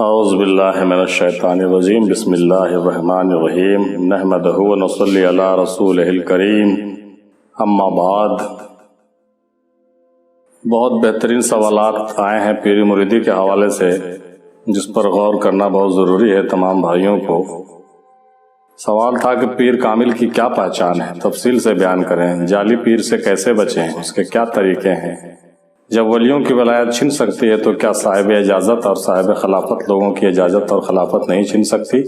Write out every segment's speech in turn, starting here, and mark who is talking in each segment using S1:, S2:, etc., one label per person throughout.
S1: اعوذ باللہ من الشیطان الرجیم بسم اللہ الرحمن الرحیم نحمدہ و نصلی علی رسولہ الکریم اما بعد۔ بہت بہترین سوالات آئے ہیں پیری مریدی کے حوالے سے، جس پر غور کرنا بہت ضروری ہے تمام بھائیوں کو۔ سوال تھا کہ پیر کامل کی کیا پہچان ہے، تفصیل سے بیان کریں، جعلی پیر سے کیسے بچیں، اس کے کیا طریقے ہیں، جب ولیوں کی ولایت چھن سکتی ہے تو کیا صاحب اجازت اور صاحب خلافت لوگوں کی اجازت اور خلافت نہیں چھن سکتی؟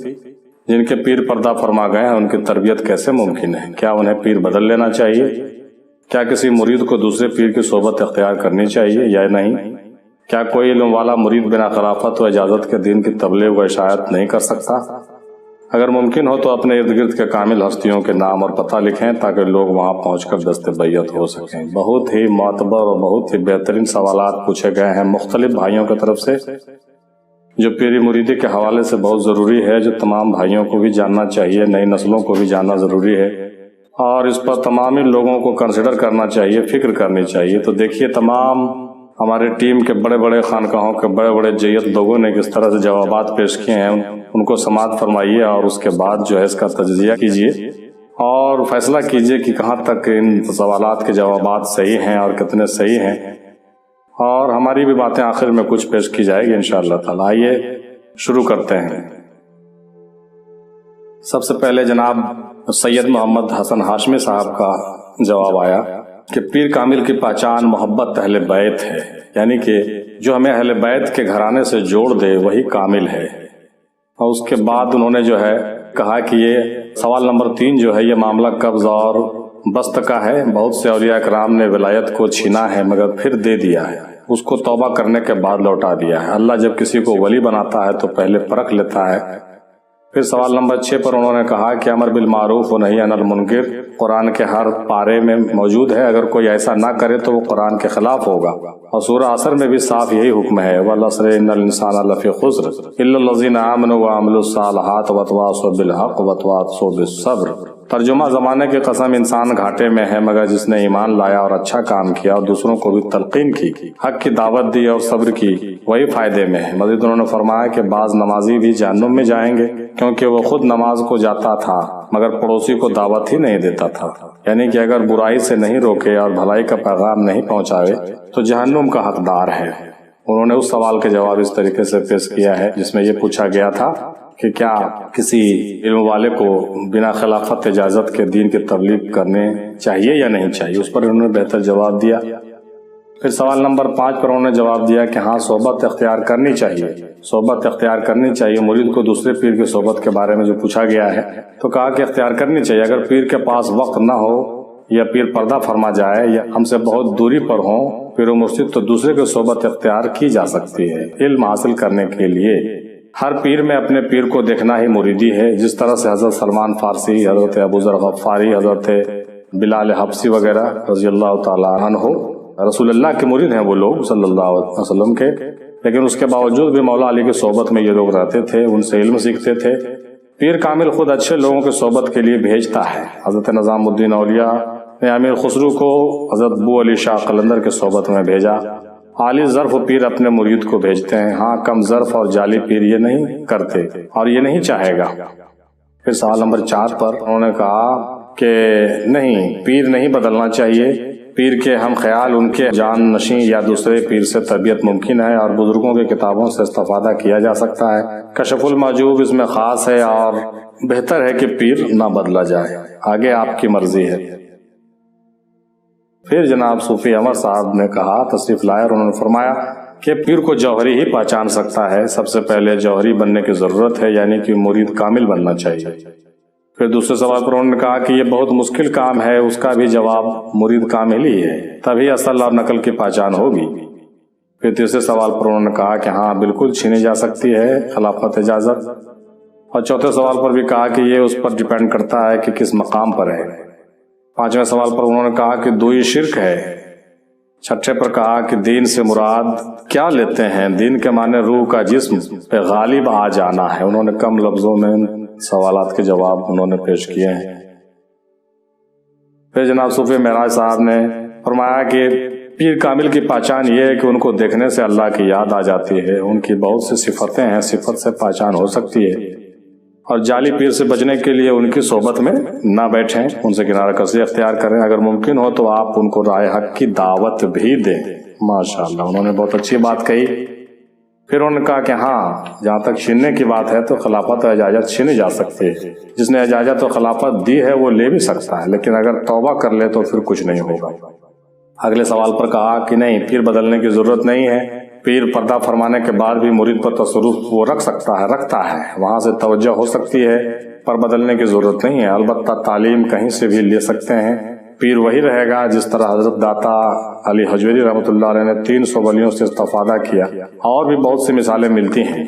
S1: جن کے پیر پردہ فرما گئے ہیں ان کی تربیت کیسے ممکن ہے؟ کیا انہیں پیر بدل لینا چاہیے؟ کیا کسی مرید کو دوسرے پیر کی صحبت اختیار کرنی چاہیے یا نہیں؟ کیا کوئی علم والا مرید بنا خلافت و اجازت کے دین کی تبلیغ و اشاعت نہیں کر سکتا؟ اگر ممکن ہو تو اپنے ارد گرد کے کامل ہستیوں کے نام اور پتہ لکھیں تاکہ لوگ وہاں پہنچ کر دست بیعت ہو سکیں۔ بہت ہی معتبر اور بہت ہی بہترین سوالات پوچھے گئے ہیں مختلف بھائیوں کی طرف سے، جو پیری مریدی کے حوالے سے بہت ضروری ہے، جو تمام بھائیوں کو بھی جاننا چاہیے، نئی نسلوں کو بھی جاننا ضروری ہے، اور اس پر تمام لوگوں کو کنسیڈر کرنا چاہیے، فکر کرنی چاہیے۔ تو دیکھیے تمام ہمارے ٹیم کے بڑے بڑے خانقاہوں کے بڑے بڑے جیت لوگوں نے کس طرح سے جوابات پیش کیے ہیں، ان کو سماعت فرمائیے اور اس کے بعد جو ہے اس کا تجزیہ کیجیے اور فیصلہ کیجیے کہ کہاں تک ان سوالات کے جوابات صحیح ہیں اور کتنے صحیح ہیں، اور ہماری بھی باتیں آخر میں کچھ پیش کی جائے گی انشاءاللہ تعالی۔ آئیے شروع کرتے ہیں۔ سب سے پہلے جناب سید محمد حسن ہاشمی صاحب کا جواب آیا کہ پیر کامل کی پہچان محبت اہل بیت ہے، یعنی کہ جو ہمیں اہل بیت کے گھرانے سے جوڑ دے وہی کامل ہے۔ اور اس کے بعد انہوں نے جو ہے کہا کہ یہ سوال نمبر 3 جو ہے یہ معاملہ قبض اور بست کا ہے۔ بہت سے اولیاء کرام نے ولایت کو چھینا ہے مگر پھر دے دیا ہے، اس کو توبہ کرنے کے بعد لوٹا دیا ہے۔ اللہ جب کسی کو ولی بناتا ہے تو پہلے پرکھ لیتا ہے۔ پھر سوال نمبر 6 پر انہوں نے کہا کہ امر بالمعروف و نہی عن المنکر قرآن کے ہر پارے میں موجود ہے، اگر کوئی ایسا نہ کرے تو وہ قرآن کے خلاف ہوگا، اور سورہ عصر میں بھی صاف یہی حکم ہے، وَالْعَصْرِ إِنَّ الْإِنسَانَ لَفِي خُسْرٍ إِلَّا الَّذِينَ آمَنُوا وَعَمِلُوا الصَّالِحَاتِ وَتَوَاصَوْا بِالْحَقِّ وَتَوَاصَوْا بِالصَّبْرِ۔ ترجمہ زمانے کی قسم انسان گھاٹے میں ہے مگر جس نے ایمان لایا اور اچھا کام کیا اور دوسروں کو بھی تلقین کی، حق کی دعوت دی اور صبر کی، وہی فائدے میں ہے۔ مزید انہوں نے فرمایا کہ بعض نمازی بھی جہنم میں جائیں گے کیونکہ وہ خود نماز کو جاتا تھا مگر پڑوسی کو دعوت ہی نہیں دیتا تھا، یعنی کہ اگر برائی سے نہیں روکے اور بھلائی کا پیغام نہیں پہنچائے تو جہنم کا حقدار ہے۔ انہوں نے اس سوال کے جواب اس طریقے سے پیش کیا ہے جس میں یہ پوچھا گیا تھا کہ کیا کسی علم والے کو بنا خلافت اجازت کے دین کی تبلیغ کرنے چاہیے یا نہیں چاہیے، اس پر انہوں نے بہتر جواب دیا۔ پھر سوال نمبر 5 پر انہوں نے جواب دیا کہ ہاں صحبت اختیار کرنی چاہیے، صحبت اختیار کرنی چاہیے۔ مرید کو دوسرے پیر کی صحبت کے بارے میں جو پوچھا گیا ہے تو کہا کہ اختیار کرنی چاہیے، اگر پیر کے پاس وقت نہ ہو یا پیر پردہ فرما جائے یا ہم سے بہت دوری پر ہوں پیر و مرشد، تو دوسرے کی صحبت اختیار کی جا سکتی ہے علم حاصل کرنے کے لیے۔ ہر پیر میں اپنے پیر کو دیکھنا ہی مریدی ہے، جس طرح سے حضرت سلمان فارسی، حضرت ابو ذر غفاری، حضرت بلال حبشی وغیرہ رضی اللہ تعالیٰ عنہ رسول اللہ کے مرید ہیں وہ لوگ صلی اللہ علیہ وسلم کے، لیکن اس کے باوجود بھی مولا علی کی صحبت میں یہ لوگ رہتے تھے، ان سے علم سیکھتے تھے۔ پیر کامل خود اچھے لوگوں کی صحبت کے لیے بھیجتا ہے۔ حضرت نظام الدین اولیاء نے امیر خسرو کو حضرت ابو علی شاہ قلندر کی صحبت میں بھیجا۔ عالی ظرف پیر اپنے مرید کو بھیجتے ہیں، ہاں کم ظرف اور جعلی پیر یہ نہیں کرتے اور یہ نہیں چاہے گا۔ پھر سوال نمبر 4 پر انہوں نے کہا کہ نہیں، پیر نہیں بدلنا چاہیے، پیر کے ہم خیال ان کے جان نشیں یا دوسرے پیر سے تربیت ممکن ہے اور بزرگوں کی کتابوں سے استفادہ کیا جا سکتا ہے۔ کشف المحجوب اس میں خاص ہے اور بہتر ہے کہ پیر نہ بدلا جائے، آگے آپ کی مرضی ہے۔ پھر جناب صوفی عمر صاحب نے کہا، تشریف لائے، اور انہوں نے فرمایا کہ پیر کو جوہری ہی پہچان سکتا ہے، سب سے پہلے جوہری بننے کی ضرورت ہے، یعنی کہ مرید کامل بننا چاہیے۔ پھر دوسرے سوال پر انہوں نے کہا کہ یہ بہت مشکل کام ہے، اس کا بھی جواب مرید کامل ہی ہے، تبھی اصل اور نقل کی پہچان ہوگی۔ پھر تیسرے سوال پر انہوں نے کہا کہ ہاں بالکل چھینی جا سکتی ہے خلافت اجازت، اور چوتھے سوال پر بھی کہا کہ یہ اس پر ڈیپینڈ کرتا ہے کہ کس مقام پر ہے۔ پانچویں سوال پر انہوں نے کہا کہ دوئی شرک ہے۔ چھٹے پر کہا کہ دین سے مراد کیا لیتے ہیں، دین کے معنی روح کا جسم پہ غالب آ جانا ہے۔ انہوں نے کم لفظوں میں سوالات کے جواب انہوں نے پیش کیے ہیں۔ پھر جناب صوفی معراج صاحب نے فرمایا کہ پیر کامل کی پہچان یہ ہے کہ ان کو دیکھنے سے اللہ کی یاد آ جاتی ہے، ان کی بہت سی صفتیں ہیں، صفت سے پہچان ہو سکتی ہے، اور جعلی پیر سے بچنے کے لیے ان کی صحبت میں نہ بیٹھیں، ان سے کنارہ کشی اختیار کریں، اگر ممکن ہو تو آپ ان کو رائے حق کی دعوت بھی دیں۔ ماشاءاللہ، انہوں نے بہت اچھی بات کہی۔ پھر انہوں نے کہا کہ ہاں، جہاں تک چھیننے کی بات ہے تو خلافت و اجازت چھینی جا سکتی ہے، جس نے اجازت و خلافت دی ہے وہ لے بھی سکتا ہے، لیکن اگر توبہ کر لے تو پھر کچھ نہیں ہوگا۔ اگلے سوال پر کہا کہ نہیں، پیر بدلنے کی ضرورت نہیں ہے، پیر پردہ فرمانے کے بعد بھی مرید پر تصرف وہ رکھتا ہے، وہاں سے توجہ ہو سکتی ہے، پر بدلنے کی ضرورت نہیں ہے۔ البتہ تعلیم کہیں سے بھی لے سکتے ہیں، پیر وہی رہے گا جس طرح حضرت داتا علی حجویری رحمۃ اللہ علیہ نے 300 ولیوں سے استفادہ کیا، اور بھی بہت سی مثالیں ملتی ہیں۔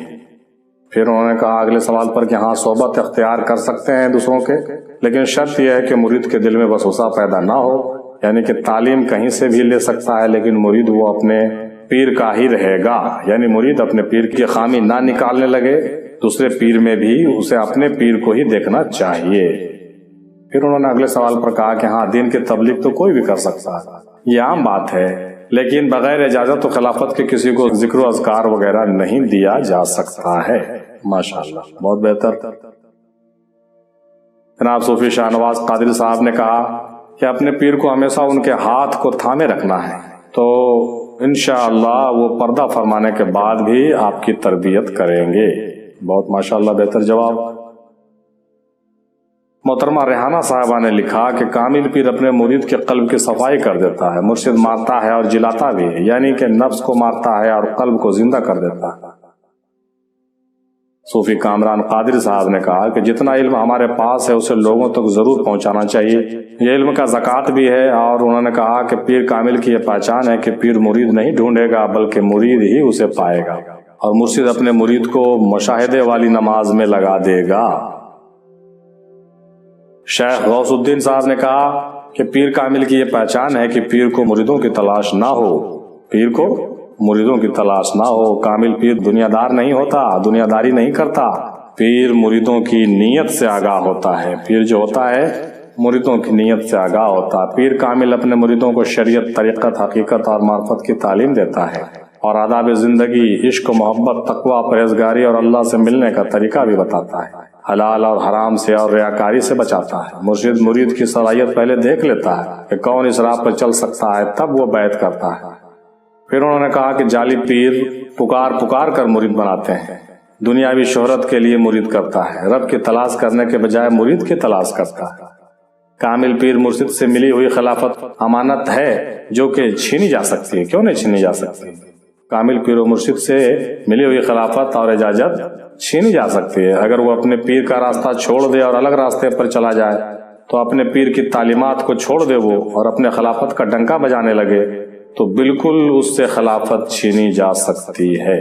S1: پھر انہوں نے کہا اگلے سوال پر کہ ہاں، صحبت اختیار کر سکتے ہیں دوسروں کے، لیکن شرط یہ ہے کہ مرید کے دل میں وسوسہ پیدا نہ ہو، یعنی کہ تعلیم کہیں سے بھی لے سکتا ہے لیکن مرید وہ اپنے پیر کا ہی رہے گا، یعنی مرید اپنے پیر کی خامی نہ نکالنے لگے، دوسرے پیر میں بھی اسے اپنے پیر کو ہی دیکھنا چاہیے۔ پھر انہوں نے اگلے سوال پر کہا کہ ہاں، دین کی تبلیغ تو کوئی بھی کر سکتا ہے، یہ عام بات ہے، لیکن بغیر اجازت و خلافت کے کسی کو ذکر و اذکار وغیرہ نہیں دیا جا سکتا ہے۔ ماشاءاللہ، بہت بہتر۔ جناب صوفی شاہ نواز قادری صاحب نے کہا کہ اپنے پیر کو ہمیشہ ان کے ہاتھ کو تھامے رکھنا ہے، تو انشاءاللہ وہ پردہ فرمانے کے بعد بھی آپ کی تربیت کریں گے۔ بہت ماشاءاللہ بہتر جواب۔ محترمہ ریحانہ صاحبہ نے لکھا کہ کامل پیر اپنے مرید کے قلب کی صفائی کر دیتا ہے، مرشد مارتا ہے اور جلاتا بھی ہے، یعنی کہ نفس کو مارتا ہے اور قلب کو زندہ کر دیتا ہے۔ صوفی کامران قادری صاحب نے کہا کہ جتنا علم ہمارے پاس ہے اسے لوگوں تک ضرور پہنچانا چاہیے، یہ علم کا زکوٰۃ بھی ہے، اور انہوں نے کہا کہ پیر کامل کی یہ پہچان ہے کہ پیر مرید نہیں ڈھونڈے گا بلکہ مرید ہی اسے پائے گا، اور مرشد اپنے مرید کو مشاہدے والی نماز میں لگا دے گا۔ شیخ غوث الدین صاحب نے کہا کہ پیر کامل کی یہ پہچان ہے کہ پیر کو مریدوں کی تلاش نہ ہو، پیر کو مریدوں کی تلاش نہ ہو۔ کامل پیر دنیا دار نہیں ہوتا، دنیا داری نہیں کرتا، پیر مریدوں کی نیت سے آگاہ ہوتا ہے، پیر جو ہوتا ہے مریدوں کی نیت سے آگاہ ہوتا ہے۔ پیر کامل اپنے مریدوں کو شریعت، طریقت، حقیقت اور معرفت کی تعلیم دیتا ہے، اور آداب زندگی، عشق و محبت، تقویٰ، پرہیزگاری اور اللہ سے ملنے کا طریقہ بھی بتاتا ہے، حلال اور حرام سے اور ریاکاری سے بچاتا ہے۔ مرشد مرید کی صلاحیت پہلے دیکھ لیتا ہے کہ کون اس راہ پر چل سکتا ہے، تب وہ بیعت کرتا ہے۔ پھر انہوں نے کہا کہ جعلی پیر پکار کر مرید بناتے ہیں، دنیاوی شہرت کے لیے مرید کرتا ہے، رب کی تلاش کرنے کے بجائے مرید کی تلاش کرتا ہے۔ کامل پیر مرشد سے ملی ہوئی خلافت امانت ہے جو کہ چھینی جا سکتی ہے، کیوں نہیں چھینی جا سکتی؟ کامل پیر و مرشد سے ملی ہوئی خلافت اور اجازت چھینی جا سکتی ہے۔ اگر وہ اپنے پیر کا راستہ چھوڑ دے اور الگ راستے پر چلا جائے تو اپنے پیر کی تعلیمات کو چھوڑ دے وہ اور اپنے خلافت کا ڈنکا بجانے لگے تو بالکل اس سے خلافت چھینی جا سکتی ہے۔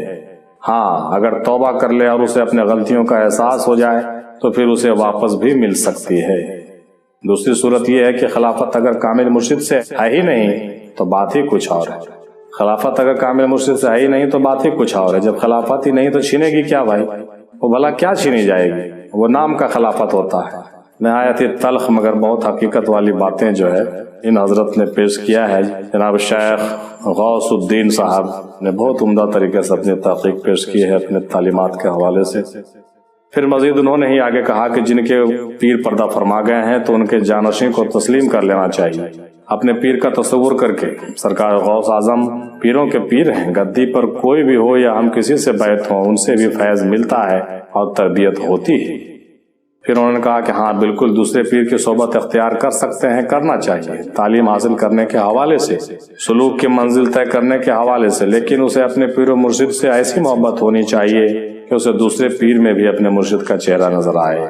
S1: ہاں، اگر توبہ کر لے اور اسے اپنے غلطیوں کا احساس ہو جائے تو پھر اسے واپس بھی مل سکتی ہے۔ دوسری صورت یہ ہے کہ خلافت اگر کامل مرشد سے ہے ہی نہیں تو بات ہی کچھ اور ہے۔ خلافت اگر کامل مرشد سے ہے ہی نہیں تو بات ہی کچھ اور ہے۔ جب خلافت ہی نہیں تو چھینے گی کیا بھائی؟ وہ بھلا کیا چھینی جائے گی؟ وہ نام کا خلافت ہوتا ہے۔ نہایت ہی تلخ مگر بہت حقیقت والی باتیں جو ہے ان حضرت نے پیش کیا ہے۔ جناب شیخ غوث الدین صاحب نے بہت عمدہ طریقے سے اپنی تحقیق پیش کی ہے اپنے تعلیمات کے حوالے سے۔ پھر مزید انہوں نے ہی آگے کہا کہ جن کے پیر پردہ فرما گئے ہیں تو ان کے جانشین کو تسلیم کر لینا چاہیے۔ اپنے پیر کا تصور کر کے سرکار غوث اعظم پیروں کے پیر ہیں، گدی پر کوئی بھی ہو یا ہم کسی سے بیعت ہوں ان سے بھی فیض ملتا ہے اور تربیت ہوتی ہے۔ پھر انہوں نے کہا کہ ہاں بالکل دوسرے پیر کی صحبت اختیار کر سکتے ہیں، کرنا چاہیے، تعلیم حاصل کرنے کے حوالے سے، سلوک کی منزل طے کرنے کے حوالے سے، لیکن اسے اپنے پیر و مرشد سے ایسی محبت ہونی چاہیے کہ اسے دوسرے پیر میں بھی اپنے مرشد کا چہرہ نظر آئے۔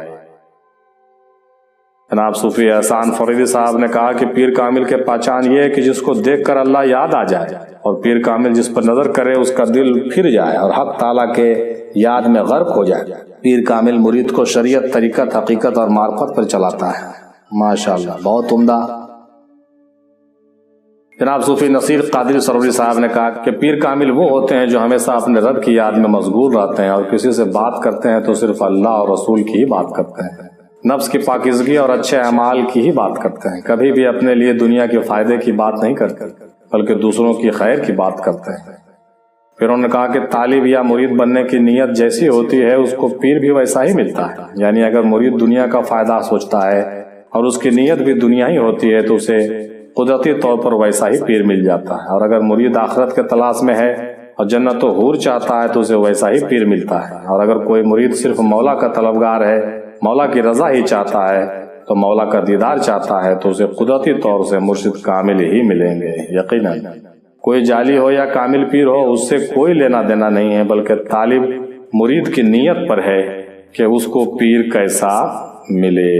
S1: جناب صوفی احسان فریدی صاحب نے کہا کہ پیر کامل کے پہچان یہ ہے کہ جس کو دیکھ کر اللہ یاد آ جائے، اور پیر کامل جس پر نظر کرے اس کا دل پھر جائے اور حق تعالیٰ کے یاد میں غرق ہو جائے۔ پیر کامل مرید کو شریعت، طریقت، حقیقت اور معرفت پر چلاتا ہے۔ ماشاءاللہ، بہت عمدہ۔ جناب صوفی نصیر قادری سروری صاحب نے کہا کہ پیر کامل وہ ہوتے ہیں جو ہمیشہ اپنے رب کی یاد میں مشغول رہتے ہیں اور کسی سے بات کرتے ہیں تو صرف اللہ اور رسول کی ہی بات کرتے ہیں، نفس کی پاکیزگی اور اچھے اعمال کی ہی بات کرتے ہیں، کبھی بھی اپنے لیے دنیا کے فائدے کی بات نہیں کرتے، بلکہ دوسروں کی خیر کی بات کرتے ہیں۔ پھر انہوں نے کہا کہ طالب یا مرید بننے کی نیت جیسی ہوتی ہے اس کو پیر بھی ویسا ہی ملتا ہے، یعنی اگر مرید دنیا کا فائدہ سوچتا ہے اور اس کی نیت بھی دنیا ہی ہوتی ہے تو اسے قدرتی طور پر ویسا ہی پیر مل جاتا ہے، اور اگر مرید آخرت کے تلاش میں ہے اور جنت و حور چاہتا ہے تو اسے ویسا ہی پیر ملتا ہے، اور اگر کوئی مرید صرف مولا کا طلبگار ہے، مولا کی رضا ہی چاہتا ہے تو مولا کا دیدار چاہتا ہے تو اسے قدرتی طور سے مرشد کامل ہی ملیں گے۔ یقیناً کوئی جعلی ہو یا کامل پیر ہو اس سے کوئی لینا دینا نہیں ہے، بلکہ طالب مرید کی نیت پر ہے کہ اس کو پیر کیسا ملے۔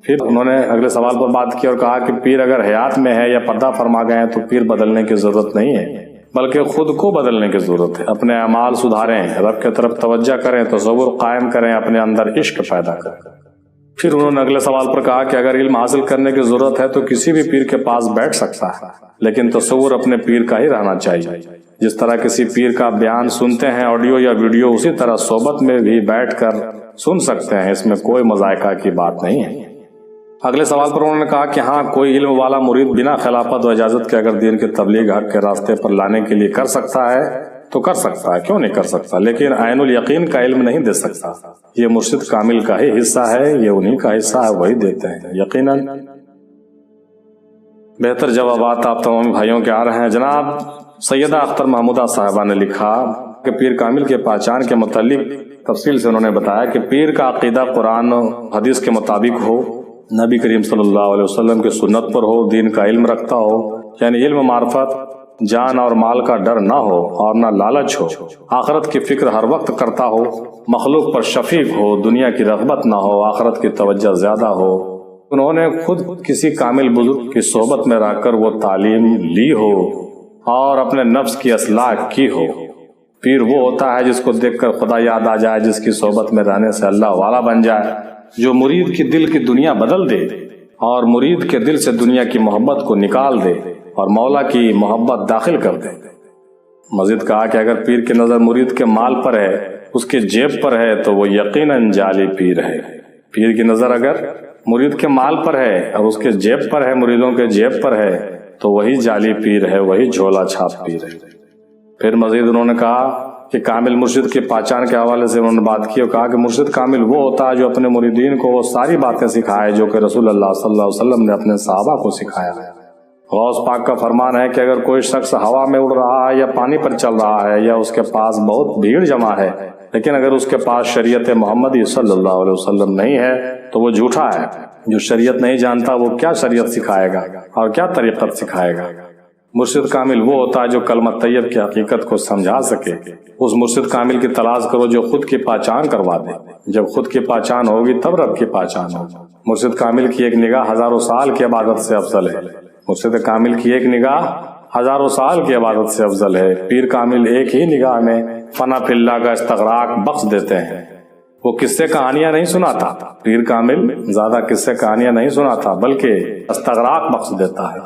S1: پھر انہوں نے اگلے سوال پر بات کی اور کہا کہ پیر اگر حیات میں ہے یا پردہ فرما گئے ہیں تو پیر بدلنے کی ضرورت نہیں ہے، بلکہ خود کو بدلنے کی ضرورت ہے۔ اپنے اعمال سدھاریں، رب کی طرف توجہ کریں، تصور قائم کریں، اپنے اندر عشق پیدا کریں۔ پھر انہوں نے اگلے سوال پر کہا کہ اگر علم حاصل کرنے کی ضرورت ہے تو کسی بھی پیر کے پاس بیٹھ سکتا ہے، لیکن تصور اپنے پیر کا ہی رہنا چاہیے۔ جس طرح کسی پیر کا بیان سنتے ہیں آڈیو یا ویڈیو، اسی طرح صحبت میں بھی بیٹھ کر سن سکتے ہیں، اس میں کوئی مذائقہ کی بات نہیں ہے۔ اگلے سوال پر انہوں نے کہا کہ ہاں کوئی علم والا مرید بنا خلافت و اجازت کے اگر دین کی تبلیغ حق کے راستے پر لانے کے لیے کر سکتا ہے تو کر سکتا ہے، کیوں نہیں کر سکتا، لیکن عین الیقین کا علم نہیں دے سکتا۔ یہ مرشد کامل کا ہی حصہ ہے، یہ انہی کا حصہ ہے، وہی دیتے ہیں۔ یقیناً بہتر جوابات آپ تمام بھائیوں کے آ رہے ہیں۔ جناب سیدہ اختر محمودہ صاحبہ نے لکھا کہ پیر کامل کے پہچان کے متعلق تفصیل سے انہوں نے بتایا کہ پیر کا عقیدہ قرآن و حدیث کے مطابق ہو، نبی کریم صلی اللہ علیہ وسلم کی سنت پر ہو، دین کا علم رکھتا ہو، یعنی علم معرفت، جان اور مال کا ڈر نہ ہو اور نہ لالچ ہو، آخرت کی فکر ہر وقت کرتا ہو، مخلوق پر شفیق ہو، دنیا کی رغبت نہ ہو، آخرت کی توجہ زیادہ ہو۔ انہوں نے خود کسی کامل بزرگ کی صحبت میں رہ کر وہ تعلیم لی ہو اور اپنے نفس کی اصلاح کی ہو۔ پیر وہ ہوتا ہے جس کو دیکھ کر خدا یاد آ جائے، جس کی صحبت میں رہنے سے اللہ والا بن جائے، جو مرید کی دل کی دنیا بدل دے اور مرید کے دل سے دنیا کی محبت کو نکال دے اور مولا کی محبت داخل کر دے۔ مزید کہا کہ اگر پیر کی نظر مرید کے مال پر ہے، اس کے جیب پر ہے تو وہ یقیناً جعلی پیر ہے۔ پیر کی نظر اگر مرید کے مال پر ہے اور اس کے جیب پر ہے، مریدوں کے جیب پر ہے، تو وہی جعلی پیر ہے، وہی جھولا چھاپ پیر ہے۔ پھر مزید انہوں نے کہا کہ کامل مرشد کی پہچان کے حوالے سے انہوں نے بات کی اور کہا کہ مرشد کامل وہ ہوتا ہے جو اپنے مریدین کو وہ ساری باتیں سکھائے جو کہ رسول اللہ صلی اللہ علیہ وسلم نے اپنے صحابہ کو سکھایا ہے۔ غوث پاک کا فرمان ہے کہ اگر کوئی شخص ہوا میں اڑ رہا ہے یا پانی پر چل رہا ہے یا اس کے پاس بہت بھیڑ جمع ہے، لیکن اگر اس کے پاس شریعت محمدی صلی اللہ علیہ وسلم نہیں ہے تو وہ جھوٹا ہے۔ جو شریعت نہیں جانتا وہ کیا شریعت سکھائے گا اور کیا طریقت سکھائے گا۔ مرشد کامل وہ ہوتا ہے جو کلمہ طیب کی حقیقت کو سمجھا سکے۔ اس مرشد کامل کی تلاش کرو جو خود کی پہچان کروا دے۔ جب خود کی پہچان ہوگی تب رب کی پہچان ہوگی۔ مرشد کامل کی ایک نگاہ ہزاروں سال کی عبادت سے افضل ہے۔ مرشد کامل کی ایک نگاہ ہزاروں سال کی عبادت سے افضل ہے۔ پیر کامل ایک ہی نگاہ میں فنا فی اللہ کا استغراق بخش دیتے ہیں۔ وہ قصے کہانیاں نہیں سناتا، پیر کامل زیادہ قصے کہانیاں نہیں سناتا بلکہ استغراق بخش دیتا ہے۔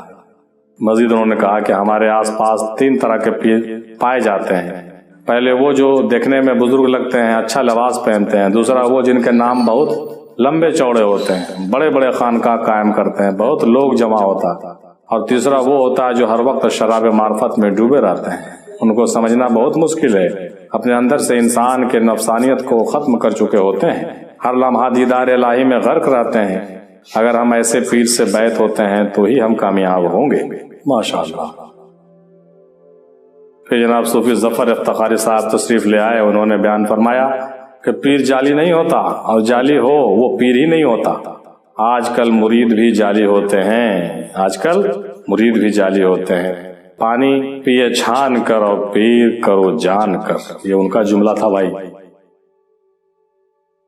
S1: مزید انہوں نے کہا کہ ہمارے آس پاس 3 طرح کے پیر پائے جاتے ہیں۔ پہلے وہ جو دیکھنے میں بزرگ لگتے ہیں، اچھا لباس پہنتے ہیں۔ دوسرا وہ جن کے نام بہت لمبے چوڑے ہوتے ہیں، بڑے بڑے خانقاہ قائم کرتے ہیں، بہت لوگ جمع ہوتا۔ اور تیسرا وہ ہوتا ہے جو ہر وقت شراب معرفت میں ڈوبے رہتے ہیں۔ ان کو سمجھنا بہت مشکل ہے، اپنے اندر سے انسان کے نفسانیت کو ختم کر چکے ہوتے ہیں، ہر لمحہ دیدار الہی میں غرق رہتے ہیں۔ اگر ہم ایسے پیر سے بیعت ہوتے ہیں تو ہی ہم کامیاب ہوں گے۔ ماشاءاللہ۔ پھر جناب صوفی ظفر افتخاری صاحب تشریف لے آئے، انہوں نے بیان فرمایا کہ پیر جعلی نہیں ہوتا، اور جعلی ہو وہ پیر ہی نہیں ہوتا۔ آج کل مرید بھی جعلی ہوتے ہیں، آج کل مرید بھی جعلی ہوتے ہیں۔ پانی پیے چھان کر اور پیر کرو جان کر، یہ ان کا جملہ تھا بھائی۔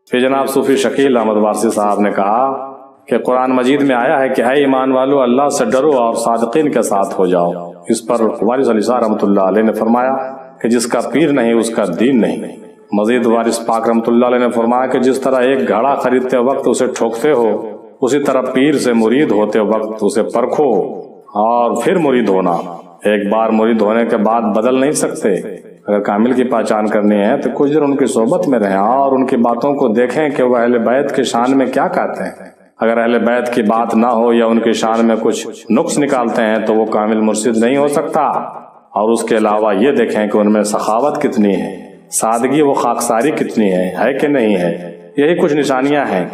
S1: پھر جناب صوفی شکیل احمد وارثی صاحب نے کہا کہ قرآن مجید میں آیا ہے کہ اے ایمان والو اللہ سے ڈرو اور صادقین کے ساتھ ہو جاؤ۔ اس پر وارث علی صاحب رحمۃ اللہ علیہ نے فرمایا کہ جس کا پیر نہیں اس کا دین نہیں۔ مزید وارث پاک رحمۃ اللہ علیہ نے فرمایا کہ جس طرح ایک گھڑا خریدتے وقت اسے ٹھوکتے ہو، اسی طرح پیر سے مرید ہوتے وقت اسے پرکھو اور پھر مرید ہونا۔ ایک بار مرید ہونے کے بعد بدل نہیں سکتے۔ اگر کامل کی پہچان کرنی ہے تو کچھ دن ان کی صحبت میں رہیں اور ان کی باتوں کو دیکھیں کہ وہ اہل بیت کے شان میں کیا کہتے ہیں۔ اگر اہل بیت کی بات نہ ہو یا ان کی شان میں کچھ نقص نکالتے ہیں تو وہ کامل مرشد نہیں ہو سکتا۔ اور اس کے علاوہ یہ دیکھیں کہ ان میں سخاوت کتنی ہے، سادگی و خاکساری کتنی ہے کہ نہیں ہے، یہی کچھ نشانیاں ہیں۔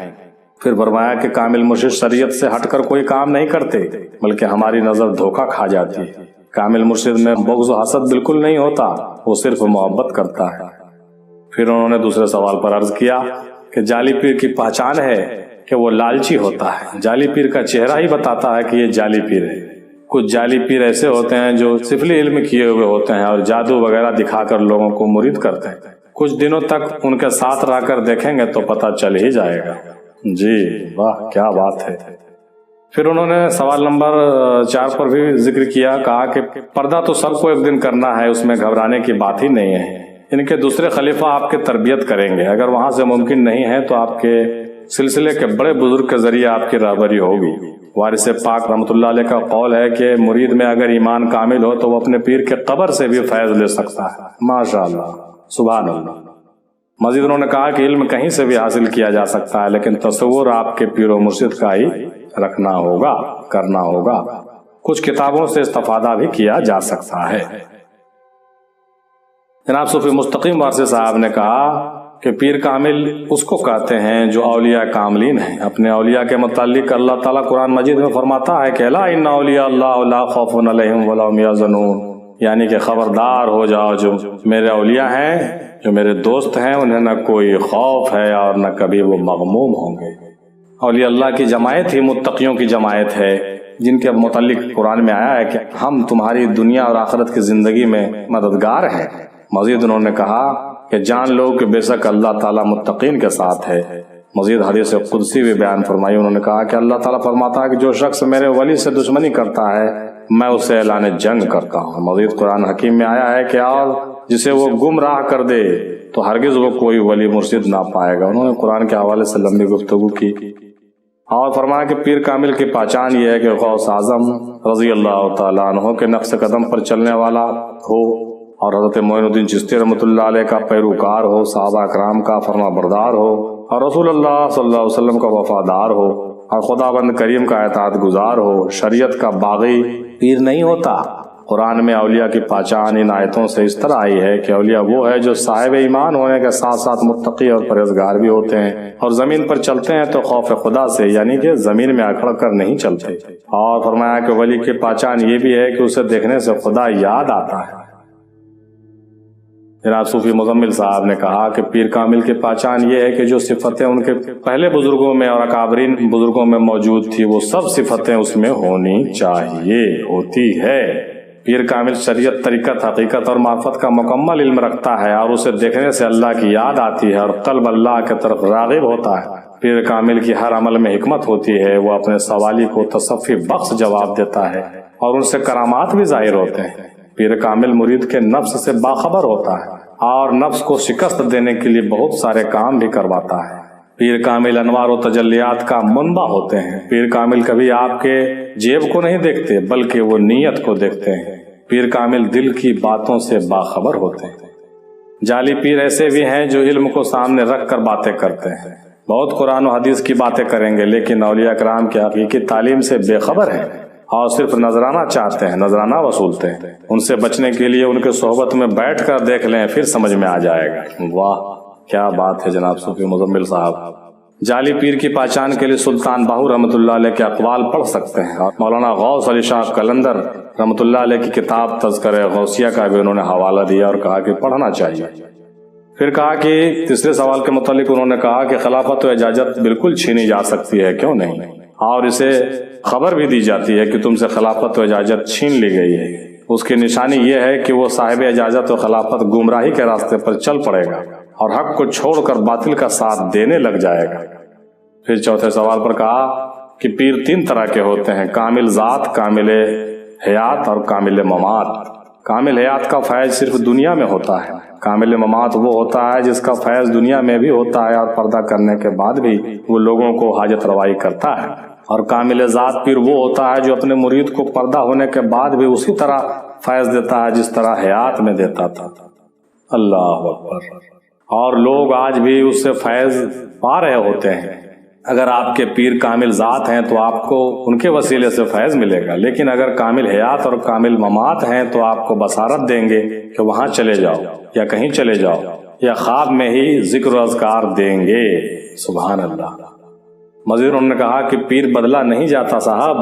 S1: پھر فرمایا کہ کامل مرشد شریعت سے ہٹ کر کوئی کام نہیں کرتے، بلکہ ہماری نظر دھوکہ کھا جاتی ہے۔ کامل مرشد میں بغض و حسد بالکل نہیں ہوتا، وہ صرف محبت کرتا ہے۔ پھر انہوں نے دوسرے سوال پر عرض کیا کہ جعلی پیر کی پہچان ہے کہ وہ لالچی ہوتا ہے۔ جعلی پیر کا چہرہ ہی بتاتا ہے کہ یہ جعلی پیر ہے۔ کچھ جعلی پیر ایسے ہوتے ہیں جو سفلی علم کیے ہوئے ہوتے ہیں اور جادو وغیرہ دکھا کر لوگوں کو مرید کرتے ہیں۔ کچھ دنوں تک ان کے ساتھ رہ کر دیکھیں گے تو پتہ چل ہی جائے گا۔ جی واہ کیا بات ہے۔ پھر انہوں نے سوال نمبر 4 پر بھی ذکر کیا، کہا کہ پردہ تو سب کو ایک دن کرنا ہے، اس میں گھبرانے کی بات ہی نہیں ہے۔ ان کے دوسرے خلیفہ آپ کی تربیت کریں گے، اگر وہاں سے ممکن نہیں ہے تو آپ کے سلسلے کے بڑے بزرگ کے ذریعے آپ کی رہبری ہوگی۔ وارث پاک رحمۃ اللہ علیہ کا قول ہے کہ مرید میں اگر ایمان کامل ہو تو وہ اپنے پیر کے قبر سے بھی فیض لے سکتا ہے۔ ماشاء اللہ، سبحان اللہ۔ مزید انہوں نے کہا کہ علم کہیں سے بھی حاصل کیا جا سکتا ہے، لیکن تصور آپ کے پیر و مرشد کا ہی رکھنا ہوگا، کرنا ہوگا۔ کچھ کتابوں سے استفادہ بھی کیا جا سکتا ہے۔ جناب صوفی مستقیم وارث صاحب نے کہا کہ پیر کامل اس کو کہتے ہیں جو اولیاء کاملین ہیں۔ اپنے اولیاء کے متعلق اللہ تعالیٰ قرآن مجید میں فرماتا ہے کہ الا ان اولیاء اللہ لا خوف علیہم ولا هم یحزنون، یعنی کہ خبردار ہو جاؤ، جو میرے اولیاء ہیں، جو میرے دوست ہیں، انہیں نہ کوئی خوف ہے اور نہ کبھی وہ مغموم ہوں گے۔ اولیاء اللہ کی جماعت ہی متقیوں کی جماعت ہے، جن کے متعلق قرآن میں آیا ہے کہ ہم تمہاری دنیا اور آخرت کی زندگی میں مددگار ہیں۔ مزید انہوں نے کہا کہ جان لو کہ بے شک اللہ تعالیٰ متقین کے ساتھ ہے۔ مزید حدیث قدسی بھی بیان فرمائی، انہوں نے کہا کہ اللہ تعالیٰ فرماتا ہے کہ جو شخص میرے ولی سے دشمنی کرتا ہے میں اسے اعلان جنگ کرتا ہوں۔ مزید قرآن حکیم میں آیا ہے کہ اور جسے وہ گمراہ کر دے تو ہرگز وہ کوئی ولی مرشد نہ پائے گا۔ انہوں نے قرآن کے حوالے سے لمبی گفتگو کی اور فرمایا کہ پیر کامل کی پہچان یہ ہے کہ غوث اعظم رضی اللہ تعالیٰ عنہ کے نقش قدم پر چلنے والا ہو اور حضرت معین الدین چشتی رحمۃ اللہ علیہ کا پیروکار ہو، صحابہ اکرام کا فرما بردار ہو اور رسول اللہ صلی اللہ علیہ وسلم کا وفادار ہو اور خدا بند کریم کا اطاعت گزار ہو۔ شریعت کا باغی پیر نہیں ہوتا۔ قرآن میں اولیاء کی پہچان ان آیتوں سے اس طرح آئی ہے کہ اولیاء وہ ہے جو صاحب ایمان ہونے کے ساتھ ساتھ متقی اور پرہیزگار بھی ہوتے ہیں اور زمین پر چلتے ہیں تو خوف خدا سے، یعنی کہ زمین میں اکھڑ کر نہیں چلتے۔ اور فرمایا کہ ولی کی پہچان یہ بھی ہے کہ اسے دیکھنے سے خدا یاد آتا ہے۔ جناب صوفی مزمل صاحب نے کہا کہ پیر کامل کی پہچان یہ ہے کہ جو صفتیں ان کے پہلے بزرگوں میں اور اکابرین بزرگوں میں موجود تھی وہ سب صفتیں اس میں ہونی چاہیے، ہوتی ہے۔ پیر کامل شریعت، طریقت، حقیقت اور معرفت کا مکمل علم رکھتا ہے اور اسے دیکھنے سے اللہ کی یاد آتی ہے اور قلب اللہ کی طرف راغب ہوتا ہے۔ پیر کامل کی ہر عمل میں حکمت ہوتی ہے، وہ اپنے سوالی کو تصفی بخش جواب دیتا ہے اور ان سے کرامات بھی ظاہر ہوتے ہیں۔ پیر کامل مرید کے نفس سے باخبر ہوتا ہے اور نفس کو شکست دینے کے لیے بہت سارے کام بھی کرواتا ہے۔ پیر کامل انوار و تجلیات کا منبع ہوتے ہیں۔ پیر کامل کبھی آپ کے جیب کو نہیں دیکھتے بلکہ وہ نیت کو دیکھتے ہیں۔ پیر کامل دل کی باتوں سے باخبر ہوتے ہیں۔ جعلی پیر ایسے بھی ہیں جو علم کو سامنے رکھ کر باتیں کرتے ہیں، بہت قرآن و حدیث کی باتیں کریں گے لیکن اولیاء کرام کی حقیقی تعلیم سے بے خبر ہیں اور صرف نذرانہ چاہتے ہیں، نذرانہ وصولتے ہیں۔ ان سے بچنے کے لیے ان کے صحبت میں بیٹھ کر دیکھ لیں، پھر سمجھ میں آ جائے گا۔ واہ کیا بات ہے جناب صوفی مزمل صاحب۔ جعلی پیر کی پہچان کے لیے سلطان باہو رحمۃ اللہ علیہ کے اقوال پڑھ سکتے ہیں اور مولانا غوث علی شاہ قلندر رحمۃ اللہ علیہ کی کتاب تذکرہ غوثیہ کا بھی انہوں نے حوالہ دیا اور کہا کہ پڑھنا چاہیے۔ پھر کہا کہ تیسرے سوال کے متعلق انہوں نے کہا کہ خلافت و اجازت بالکل چھینی جا سکتی ہے، کیوں نہیں، اور اسے خبر بھی دی جاتی ہے کہ تم سے خلافت و اجازت چھین لی گئی ہے۔ اس کی نشانی یہ ہے کہ وہ صاحب اجازت و خلافت گمراہی کے راستے پر چل پڑے گا اور حق کو چھوڑ کر باطل کا ساتھ دینے لگ جائے گا۔ پھر چوتھے سوال پر کہا کہ پیر 3 طرح کے ہوتے ہیں، کامل ذات، کامل حیات اور کامل ممات۔ کامل حیات کا فیض صرف دنیا میں ہوتا ہے، کامل ممات وہ ہوتا ہے جس کا فیض دنیا میں بھی ہوتا ہے اور پردہ کرنے کے بعد بھی وہ لوگوں کو حاجت روائی کرتا ہے، اور کامل ذات پیر وہ ہوتا ہے جو اپنے مرید کو پردہ ہونے کے بعد بھی اسی طرح فیض دیتا ہے جس طرح حیات میں دیتا تھا۔ اللہ اکبر۔ اور لوگ آج بھی اس سے فیض پا رہے ہوتے ہیں۔ اگر آپ کے پیر کامل ذات ہیں تو آپ کو ان کے وسیلے سے فیض ملے گا، لیکن اگر کامل حیات اور کامل ممات ہیں تو آپ کو بصارت دیں گے کہ وہاں چلے جاؤ یا کہیں چلے جاؤ، یا خواب میں ہی ذکر و اذکار دیں گے۔ سبحان اللہ۔ مزید انہوں نے کہا کہ پیر بدلہ نہیں جاتا صاحب،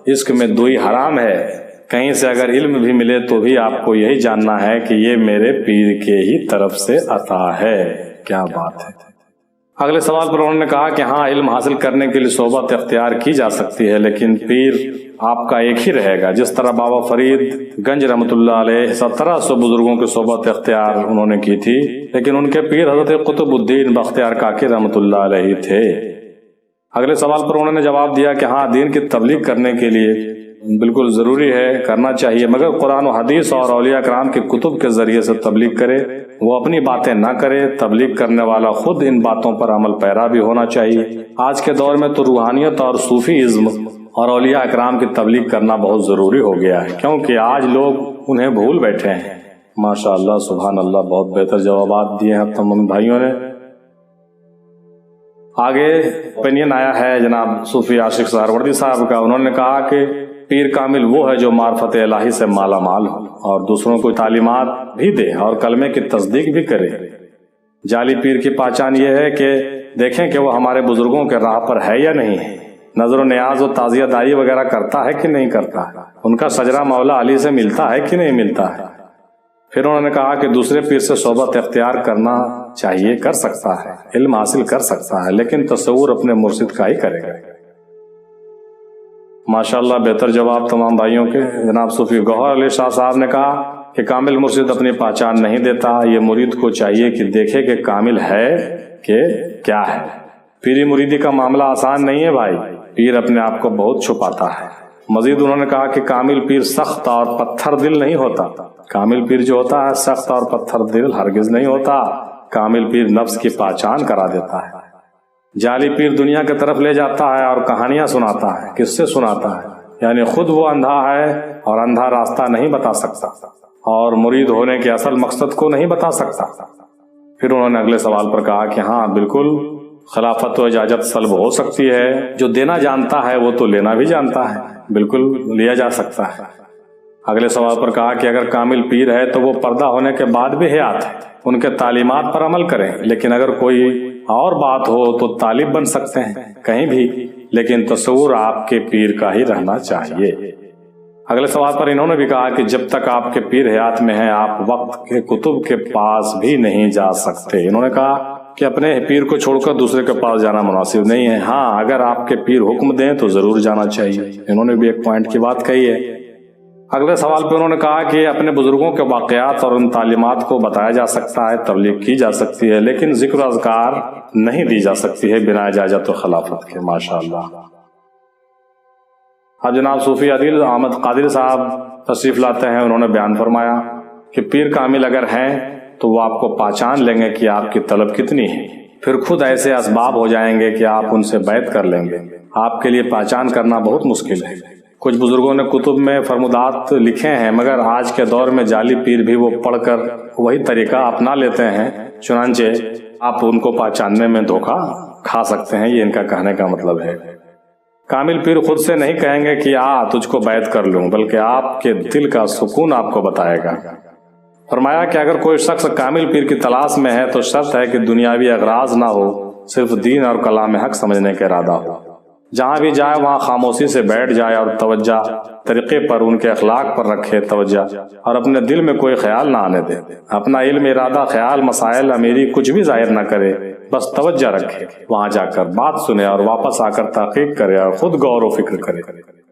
S1: عشق میں دوئی حرام ہے، کہیں سے اگر علم بھی ملے تو بھی آپ کو یہی جاننا ہے کہ یہ میرے پیر کے ہی طرف سے عطا ہے۔ کیا بات ہے۔ اگلے سوال پر انہوں نے کہا کہ ہاں، علم حاصل کرنے کے لیے صحبت اختیار کی جا سکتی ہے، لیکن پیر آپ کا ایک ہی رہے گا، جس طرح بابا فرید گنج رحمۃ اللہ علیہ 1700 بزرگوں کی صحبت اختیار انہوں نے کی تھی، لیکن ان کے پیر حضرت قطب الدین بختیار کاکی رحمۃ اللہ علیہ تھے۔ اگلے سوال پر انہوں نے جواب دیا کہ ہاں، دین کی تبلیغ کرنے کے لیے بالکل ضروری ہے، کرنا چاہیے، مگر قرآن و حدیث اور اولیاء کرام کے کتب کے ذریعے سے تبلیغ کرے، وہ اپنی باتیں نہ کرے۔ تبلیغ کرنے والا خود ان باتوں پر عمل پیرا بھی ہونا چاہیے۔ آج کے دور میں تو روحانیت اور صوفی ازم اور اولیاء اکرام کی تبلیغ کرنا بہت ضروری ہو گیا ہے، کیونکہ آج لوگ انہیں بھول بیٹھے ہیں۔ ماشاء اللہ، سبحان اللہ، بہت بہتر جوابات دیے ہیں تمام بھائیوں نے۔ آگے اوپینین آیا ہے جناب صوفی عاشق سہروردی صاحب کا۔ انہوں نے کہا کہ پیر کامل وہ ہے جو معرفت الہی سے مالا مال ہو اور دوسروں کو تعلیمات بھی دے اور کلمے کی تصدیق بھی کرے۔ جعلی پیر کی پہچان یہ ہے کہ دیکھیں کہ وہ ہمارے بزرگوں کے راہ پر ہے یا نہیں ہے، نظر و نیاز و تعزیہ داری وغیرہ کرتا ہے کہ نہیں کرتا، ان کا شجرہ مولا علی سے ملتا ہے کہ نہیں ملتا ہے۔ پھر انہوں نے کہا کہ دوسرے پیر سے صحبت اختیار کرنا چاہیے، کر سکتا ہے، علم حاصل کر سکتا ہے، لیکن تصور اپنے مرشد کا ہی کرے گا۔ ماشاءاللہ، بہتر جواب تمام بھائیوں کے۔ جناب صوفی گوہر علی شاہ صاحب نے کہا کہ کامل مرشد اپنی پہچان نہیں دیتا، یہ مرید کو چاہیے کہ دیکھے کہ کامل ہے کہ کیا ہے۔ پیری مریدی کا معاملہ آسان نہیں ہے بھائی، پیر اپنے آپ کو بہت چھپاتا ہے۔ مزید انہوں نے کہا کہ کامل پیر سخت اور پتھر دل نہیں ہوتا، کامل پیر جو ہوتا ہے سخت اور پتھر دل ہرگز نہیں ہوتا، کامل پیر نفس کی پہچان کرا دیتا ہے۔ جعلی پیر دنیا کی طرف لے جاتا ہے اور کہانیاں سناتا ہے، کس سے سناتا ہے، یعنی خود وہ اندھا ہے اور اندھا راستہ نہیں بتا سکتا اور مرید ہونے کے اصل مقصد کو نہیں بتا سکتا۔ پھر انہوں نے اگلے سوال پر کہا کہ ہاں بالکل، خلافت و اجازت سلب ہو سکتی ہے، جو دینا جانتا ہے وہ تو لینا بھی جانتا ہے، بالکل لیا جا سکتا ہے۔ اگلے سوال پر کہا کہ اگر کامل پیر ہے تو وہ پردہ ہونے کے بعد بھی حیات ہے، ان کے تعلیمات پر عمل کریں، لیکن اگر کوئی اور بات ہو تو طالب بن سکتے ہیں کہیں بھی، لیکن تصور آپ کے پیر کا ہی رہنا چاہیے۔ اگلے سوال پر انہوں نے بھی کہا کہ جب تک آپ کے پیر حیات میں ہیں آپ وقت کے کتب کے پاس بھی نہیں جا سکتے۔ انہوں نے کہا کہ اپنے پیر کو چھوڑ کر دوسرے کے پاس جانا مناسب نہیں ہے، ہاں اگر آپ کے پیر حکم دیں تو ضرور جانا چاہیے۔ انہوں نے بھی ایک پوائنٹ کی بات کہی ہے۔ اگلے سوال پہ انہوں نے کہا کہ اپنے بزرگوں کے واقعات اور ان تعلیمات کو بتایا جا سکتا ہے، تبلیغ کی جا سکتی ہے، لیکن ذکر و اذکار نہیں دی جا سکتی ہے بنا اجازت و خلافت کے۔ ماشاءاللہ۔ اب جناب صوفی عادل احمد قادری صاحب تشریف لاتے ہیں۔ انہوں نے بیان فرمایا کہ پیر کامل اگر ہیں تو وہ آپ کو پہچان لیں گے کہ آپ کی طلب کتنی ہے، پھر خود ایسے اسباب ہو جائیں گے کہ آپ ان سے بیعت کر لیں گے۔ آپ کے لیے پہچان کرنا بہت مشکل ہے۔ کچھ بزرگوں نے کتب میں فرمودات لکھے ہیں، مگر آج کے دور میں جعلی پیر بھی وہ پڑھ کر وہی طریقہ اپنا لیتے ہیں، چنانچہ آپ ان کو پہچاننے میں دھوکہ کھا سکتے ہیں، یہ ان کا کہنے کا مطلب ہے۔ کامل پیر خود سے نہیں کہیں گے کہ تجھ کو بیعت کر لوں، بلکہ آپ کے دل کا سکون آپ کو بتائے گا۔ فرمایا کہ اگر کوئی شخص کامل پیر کی تلاش میں ہے تو شرط ہے کہ دنیاوی اغراض نہ ہو، صرف دین اور کلام حق سمجھنے کا ارادہ ہو۔ جہاں بھی جائے وہاں خاموشی سے بیٹھ جائے اور توجہ طریقے پر، ان کے اخلاق پر رکھے توجہ، اور اپنے دل میں کوئی خیال نہ آنے دے۔ اپنا علم، ارادہ، خیال، مسائل، امیری کچھ بھی ظاہر نہ کرے، بس توجہ رکھے، وہاں جا کر بات سنے اور واپس آ کر تحقیق کرے اور خود غور و فکر کرے۔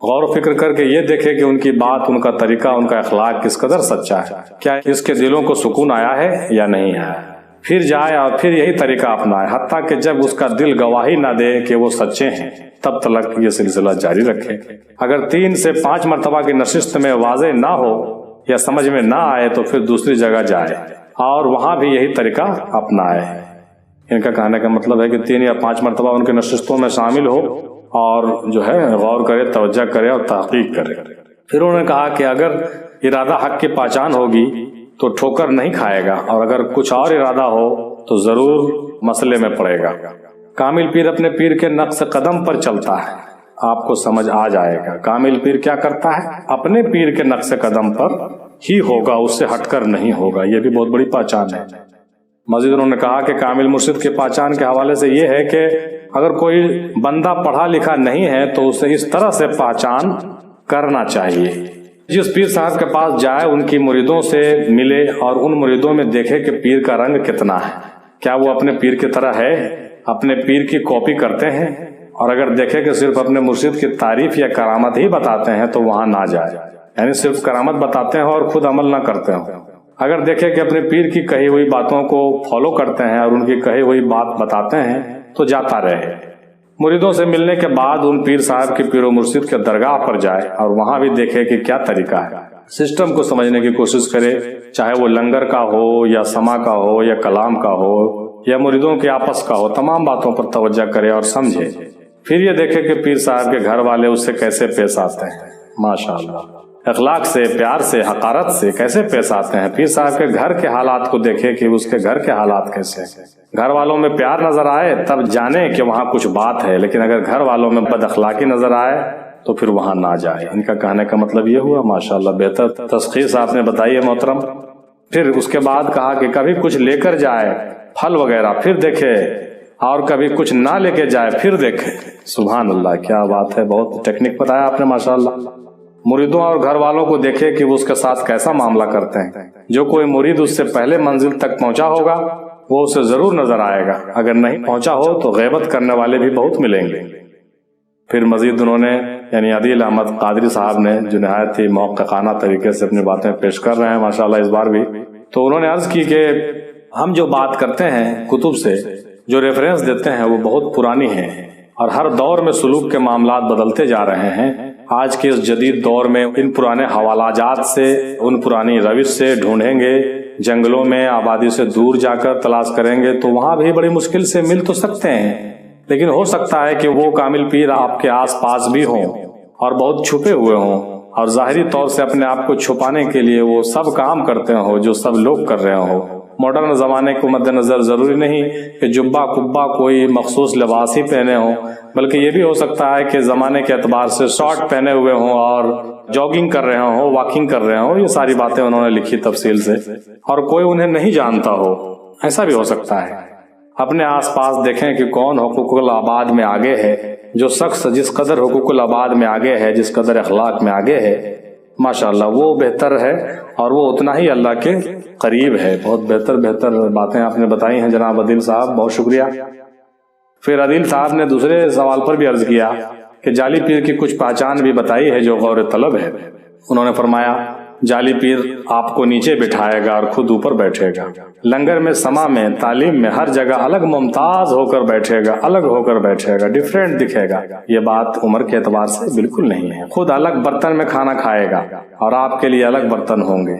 S1: غور و فکر کر کے یہ دیکھے کہ ان کی بات، ان کا طریقہ، ان کا اخلاق کس قدر سچا ہے، کیا اس کے دلوں کو سکون آیا ہے یا نہیں آیا۔ پھر جائے اور پھر یہی طریقہ اپنائے، حتیٰ کہ جب اس کا دل گواہی نہ دے کہ وہ سچے ہیں، تب تک یہ سلسلہ جاری رکھے۔ اگر 3 سے 5 مرتبہ کی نشست میں واضح نہ ہو یا سمجھ میں نہ آئے تو پھر دوسری جگہ جائے اور وہاں بھی یہی طریقہ اپنائے۔ ان کا کہنے کا مطلب ہے کہ 3 یا 5 مرتبہ ان کے نشستوں میں شامل ہو اور جو ہے غور کرے، توجہ کرے اور تحقیق کرے۔ پھر انہوں نے کہا کہ اگر ارادہ حق کی پہچان ہوگی تو ٹھوکر نہیں کھائے گا، اور اگر کچھ اور ارادہ ہو تو ضرور مسئلے میں پڑے گا۔ کامل پیر اپنے پیر کے نقش قدم پر چلتا ہے، آپ کو سمجھ آ جائے گا۔ کامل پیر کیا کرتا ہے؟ اپنے پیر کے نقش قدم پر ہی ہوگا، اس سے ہٹ کر نہیں ہوگا۔ یہ بھی بہت بڑی پہچان ہے۔ مزید انہوں نے کہا کہ کامل مرشد کی پہچان کے حوالے سے یہ ہے کہ اگر کوئی بندہ پڑھا لکھا نہیں ہے تو اسے اس طرح سے پہچان کرنا چاہیے، جس پیر صاحب کے پاس جائے ان کی مریدوں سے ملے اور ان مریدوں میں دیکھے کہ پیر کا رنگ کتنا ہے، کیا وہ اپنے پیر کی طرح ہے، اپنے پیر کی کاپی کرتے ہیں، اور اگر دیکھے کہ صرف اپنے مرشد کی تعریف یا کرامت ہی بتاتے ہیں تو وہاں نہ جائے، یعنی صرف کرامت بتاتے ہیں اور خود عمل نہ کرتے ہیں۔ اگر دیکھے کہ اپنے پیر کی کہی ہوئی باتوں کو فالو کرتے ہیں اور ان کی کہی ہوئی بات بتاتے ہیں تو جاتا رہے۔ مریدوں سے ملنے کے بعد ان پیر صاحب کی پیر و مرشد کے درگاہ پر جائے اور وہاں بھی دیکھے کہ کیا طریقہ ہے، سسٹم کو سمجھنے کی کوشش کرے، چاہے وہ لنگر کا ہو یا سما کا ہو یا کلام کا ہو یا مریدوں کے آپس کا ہو، تمام باتوں پر توجہ کرے اور سمجھے۔ پھر یہ دیکھے کہ پیر صاحب کے گھر والے اس سے کیسے پیش آتے ہیں، ماشاءاللہ، اخلاق سے، پیار سے، حقارت سے کیسے پیش آتے ہیں۔ پیر صاحب کے گھر کے حالات کو دیکھے کہ اس کے گھر کے حالات کیسے ہیں۔ گھر والوں میں پیار نظر آئے تب جانے کہ وہاں کچھ بات ہے، لیکن اگر گھر والوں میں بد اخلاقی نظر آئے تو پھر وہاں نہ جائے۔ ان کا کہنے کا مطلب یہ ہوا، ماشاءاللہ بہتر تشخیص آپ نے بتائی ہے محترم۔ پھر اس کے بعد کہا کہ کبھی کچھ لے کر جائے پھل وغیرہ پھر دیکھے، اور کبھی کچھ نہ لے کے جائے پھر دیکھے۔ سبحان اللہ، کیا بات ہے، بہت ٹیکنک بتایا آپ نے ماشاءاللہ۔ مریدوں اور گھر والوں کو دیکھے کہ وہ اس کے ساتھ کیسا معاملہ کرتے ہیں۔ جو کوئی مرید اس سے پہلے منزل تک پہنچا ہوگا وہ اسے ضرور نظر آئے گا، اگر نہیں پہنچا ہو تو غیبت کرنے والے بھی بہت ملیں گے۔ پھر مزید انہوں نے یعنی عدیل احمد قادری صاحب نے جو نہایت ہی محققانہ طریقے سے اپنی باتیں پیش کر رہے ہیں ماشاءاللہ اس بار بھی، تو انہوں نے عرض کی کہ ہم جو بات کرتے ہیں کتب سے، جو ریفرنس دیتے ہیں وہ بہت پرانی ہیں، اور ہر دور میں سلوک کے معاملات بدلتے جا رہے ہیں۔ آج کے اس جدید دور میں ان پرانے حوالات سے، ان پرانی روش سے ڈھونڈیں گے، جنگلوں میں آبادی سے دور جا کر تلاش کریں گے تو وہاں بھی بڑی مشکل سے مل تو سکتے ہیں، لیکن ہو سکتا ہے کہ وہ کامل پیر آپ کے آس پاس بھی ہوں اور بہت چھپے ہوئے ہوں، اور ظاہری طور سے اپنے آپ کو چھپانے کے لیے وہ سب کام کرتے ہوں جو سب لوگ کر رہے ہوں۔ ماڈرن زمانے کو مد نظر ضروری نہیں کہ جبہ کبا کوئی مخصوص لباس ہی پہنے ہوں، بلکہ یہ بھی ہو سکتا ہے کہ زمانے کے اعتبار سے شارٹ پہنے ہوئے ہوں اور جاگنگ کر رہے ہوں، واکنگ کر رہے ہوں۔ یہ ساری باتیں انہوں نے لکھی تفصیل سے، اور کوئی انہیں نہیں جانتا ہو، ایسا بھی ہو سکتا ہے۔ اپنے آس پاس دیکھیں کہ کون حقوق العباد میں آگے ہے۔ جو شخص جس قدر حقوق العباد میں آگے ہے، جس قدر اخلاق میں آگے ہے، ماشاءاللہ وہ بہتر ہے اور وہ اتنا ہی اللہ کے قریب ہے۔ بہت بہتر باتیں آپ نے بتائی ہیں جناب عدیل صاحب، بہت شکریہ۔ پھر عدیل صاحب نے دوسرے سوال پر بھی عرض کیا کہ جعلی پیر کی کچھ پہچان بھی بتائی ہے جو غور طلب ہے۔ انہوں نے فرمایا جعلی پیر آپ کو نیچے بٹھائے گا اور خود اوپر بیٹھے گا، لنگر میں، سما میں، تعلیم میں، ہر جگہ الگ ممتاز ہو کر بیٹھے گا، الگ ہو کر بیٹھے گا، ڈیفرنٹ دکھے گا۔ یہ بات عمر کے اعتبار سے بالکل نہیں ہے۔ خود الگ برتن میں کھانا کھائے گا اور آپ کے لیے الگ برتن ہوں گے،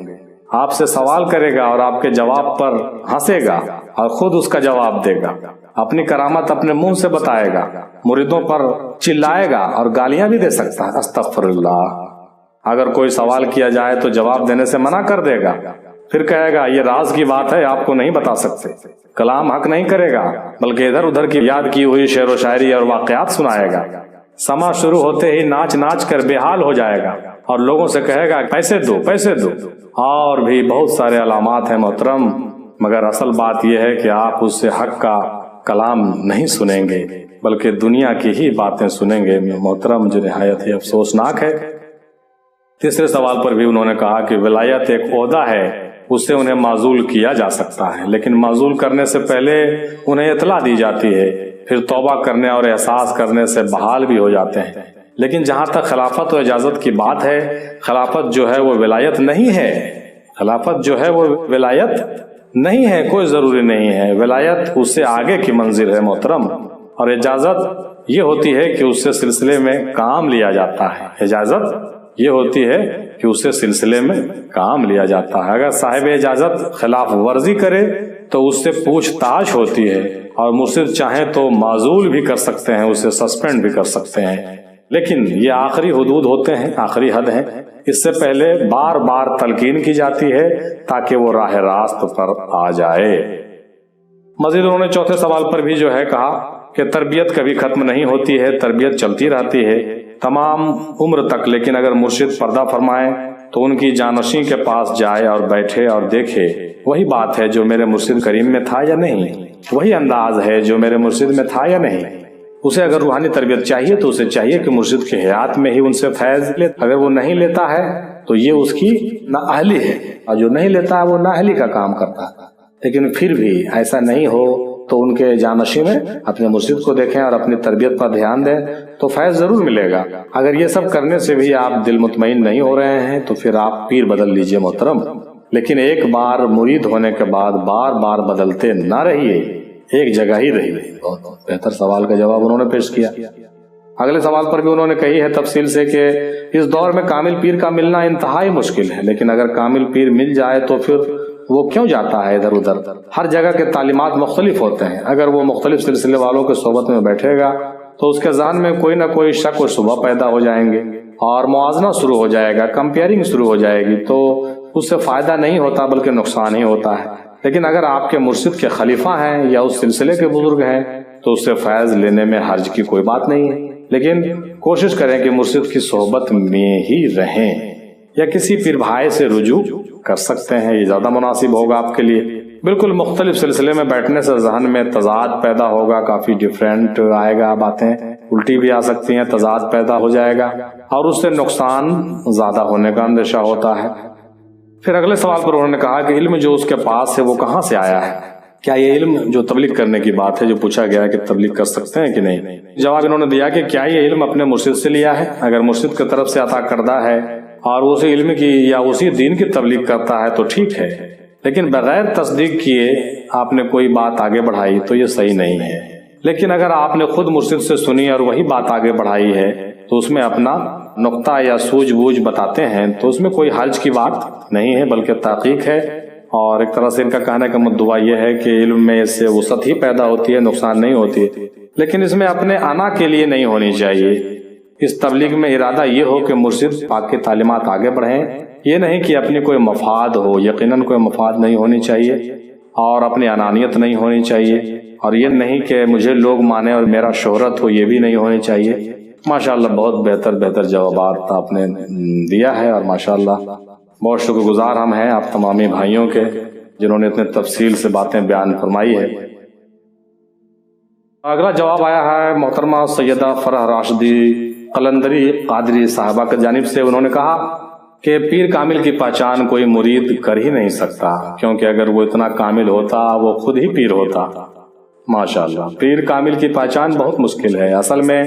S1: آپ سے سوال کرے گا اور آپ کے جواب پر ہنسے گا اور خود اس کا جواب دے گا، اپنی کرامت اپنے منہ سے بتائے گا، مریدوں پر چلائے گا اور گالیاں بھی دے سکتا ہے، استغفر اللہ۔ اگر کوئی سوال کیا جائے تو جواب دینے سے منع کر دے گا، پھر کہے گا یہ راز کی بات ہے، آپ کو نہیں بتا سکتے۔ کلام حق نہیں کرے گا بلکہ ادھر ادھر کی یاد کی ہوئی شعر و شاعری اور واقعات سنائے گا۔ سما شروع ہوتے ہی ناچ ناچ کر بے حال ہو جائے گا اور لوگوں سے کہے گا پیسے دو پیسے دو۔ اور بھی بہت سارے علامات ہیں محترم، مگر اصل بات یہ ہے کہ آپ اس سے حق کا کلام نہیں سنیں گے بلکہ دنیا کی ہی باتیں سنیں گے محترم، جو نہایت ہی افسوسناک ہے۔ تیسرے سوال پر بھی انہوں نے کہا کہ ولایت ایک عہدہ ہے، اس سے انہیں معزول کیا جا سکتا ہے، لیکن معزول کرنے سے پہلے انہیں اطلاع دی جاتی ہے، پھر توبہ کرنے اور احساس کرنے سے بحال بھی ہو جاتے ہیں۔ لیکن جہاں تک خلافت و اجازت کی بات ہے، خلافت جو ہے وہ ولایت نہیں ہے، خلافت جو ہے وہ ولایت نہیں ہے، کوئی ضروری نہیں ہے۔ ولایت اس سے آگے کی منزل ہے محترم، اور اجازت یہ ہوتی ہے کہ اس سے سلسلے میں کام لیا جاتا ہے۔ اجازت یہ ہوتی ہے کہ اس سے سلسلے میں کام لیا جاتا ہے۔ اگر صاحب اجازت خلاف ورزی کرے تو اس سے پوچھ تاچھ ہوتی ہے، اور مرشد چاہیں تو معزول بھی کر سکتے ہیں، اسے سسپینڈ بھی کر سکتے ہیں، لیکن یہ آخری حدود ہوتے ہیں، آخری حد ہیں۔ اس سے پہلے بار بار تلقین کی جاتی ہے تاکہ وہ راہ راست پر آ جائے۔ مزید انہوں نے چوتھے سوال پر بھی جو ہے کہا کہ تربیت کبھی ختم نہیں ہوتی ہے، تربیت چلتی رہتی ہے تمام عمر تک، لیکن اگر مرشد پردہ فرمائے تو ان کی جانشین کے پاس جائے اور بیٹھے اور دیکھے وہی بات ہے جو میرے مرشد کریم میں تھا یا نہیں، وہی انداز ہے جو میرے مرشد میں تھا یا نہیں۔ اسے اگر روحانی تربیت چاہیے تو اسے چاہیے کہ مرشد کے حیات میں ہی ان سے فیض لے، اگر وہ نہیں لیتا ہے تو یہ اس کی نااہلی ہے، اور جو نہیں لیتا ہے وہ نااہلی کا کام کرتا ہے۔ لیکن پھر بھی ایسا نہیں ہو تو ان کے جانشین میں اپنے مرشد کو دیکھیں اور اپنی تربیت پر دھیان دیں تو فیض ضرور ملے گا۔ اگر یہ سب کرنے سے بھی آپ دل مطمئن نہیں ہو رہے ہیں تو پھر آپ پیر بدل لیجئے محترم، لیکن ایک بار مرید ہونے کے بعد بار بار بدلتے نہ رہیے، ایک جگہ ہی رہیے۔ بہت بہتر سوال کا جواب انہوں نے پیش کیا۔ اگلے سوال پر بھی انہوں نے کہی ہے تفصیل سے کہ اس دور میں کامل پیر کا ملنا انتہائی مشکل ہے، لیکن اگر کامل پیر مل جائے تو پھر وہ کیوں جاتا ہے ادھر ادھر؟ ہر جگہ کے تعلیمات مختلف ہوتے ہیں، اگر وہ مختلف سلسلے والوں کے صحبت میں بیٹھے گا تو اس کے ذہن میں کوئی نہ کوئی شک و شبہ پیدا ہو جائیں گے اور موازنہ شروع ہو جائے گا، کمپیئرنگ شروع ہو جائے گی، تو اس سے فائدہ نہیں ہوتا بلکہ نقصان ہی ہوتا ہے۔ لیکن اگر آپ کے مرشد کے خلیفہ ہیں یا اس سلسلے کے بزرگ ہیں تو اس سے فیض لینے میں حرج کی کوئی بات نہیں ہے، لیکن کوشش کریں کہ مرشد کی صحبت میں ہی رہیں، یا کسی پیر بھائی سے رجوع کر سکتے ہیں، یہ زیادہ مناسب ہوگا آپ کے لیے۔ بالکل مختلف سلسلے میں بیٹھنے سے ذہن میں تضاد پیدا ہوگا، کافی ڈیفرنٹ آئے گا، باتیں الٹی بھی آ سکتی ہیں، تضاد پیدا ہو جائے گا اور اس سے نقصان زیادہ ہونے کا اندیشہ ہوتا ہے۔ پھر اگلے سوال پر انہوں نے کہا کہ علم جو اس کے پاس ہے وہ کہاں سے آیا ہے؟ کیا یہ علم جو تبلیغ کرنے کی بات ہے، جو پوچھا گیا ہے کہ تبلیغ کر سکتے ہیں کہ نہیں، جواب انہوں نے دیا کہ کیا یہ علم اپنے مرشد سے لیا ہے؟ اگر مرشد کی طرف سے عطا کردہ ہے اور اسی علم کی یا اسی دین کی تبلیغ کرتا ہے تو ٹھیک ہے، لیکن بغیر تصدیق کیے آپ نے کوئی بات آگے بڑھائی تو یہ صحیح نہیں ہے۔ لیکن اگر آپ نے خود مرشد سے سنی اور وہی بات آگے بڑھائی ہے تو اس میں اپنا نقطہ یا سوجھ بوجھ بتاتے ہیں تو اس میں کوئی حرج کی بات نہیں ہے بلکہ تحقیق ہے، اور ایک طرح سے ان کا کہنے کا مدعا یہ ہے کہ علم میں اس سے وسعت ہی پیدا ہوتی ہے، نقصان نہیں ہوتی، لیکن اس میں اپنے انا کے لیے نہیں ہونی چاہیے۔ اس تبلیغ میں ارادہ یہ ہو کہ مرشد پاک کی تعلیمات آگے بڑھیں، یہ نہیں کہ اپنی کوئی مفاد ہو، یقیناً کوئی مفاد نہیں ہونی چاہیے اور اپنی انانیت نہیں ہونی چاہیے، اور یہ نہیں کہ مجھے لوگ مانے اور میرا شہرت ہو، یہ بھی نہیں ہونی چاہیے۔ ماشاءاللہ بہت بہتر جوابات آپ نے دیا ہے، اور ماشاءاللہ بہت شکر گزار ہم ہیں آپ تمامی بھائیوں کے جنہوں نے اتنے تفصیل سے باتیں بیان فرمائی ہے۔ اگلا جواب آیا ہے محترمہ سیدہ فرح راشدی قلندری قادری صاحبہ کی جانب سے۔ انہوں نے کہا کہ پیر کامل کی پہچان کوئی مرید کر ہی نہیں سکتا، کیونکہ اگر وہ اتنا کامل ہوتا وہ خود ہی پیر ہوتا۔ ماشاءاللہ پیر کامل کی پہچان بہت مشکل ہے، اصل میں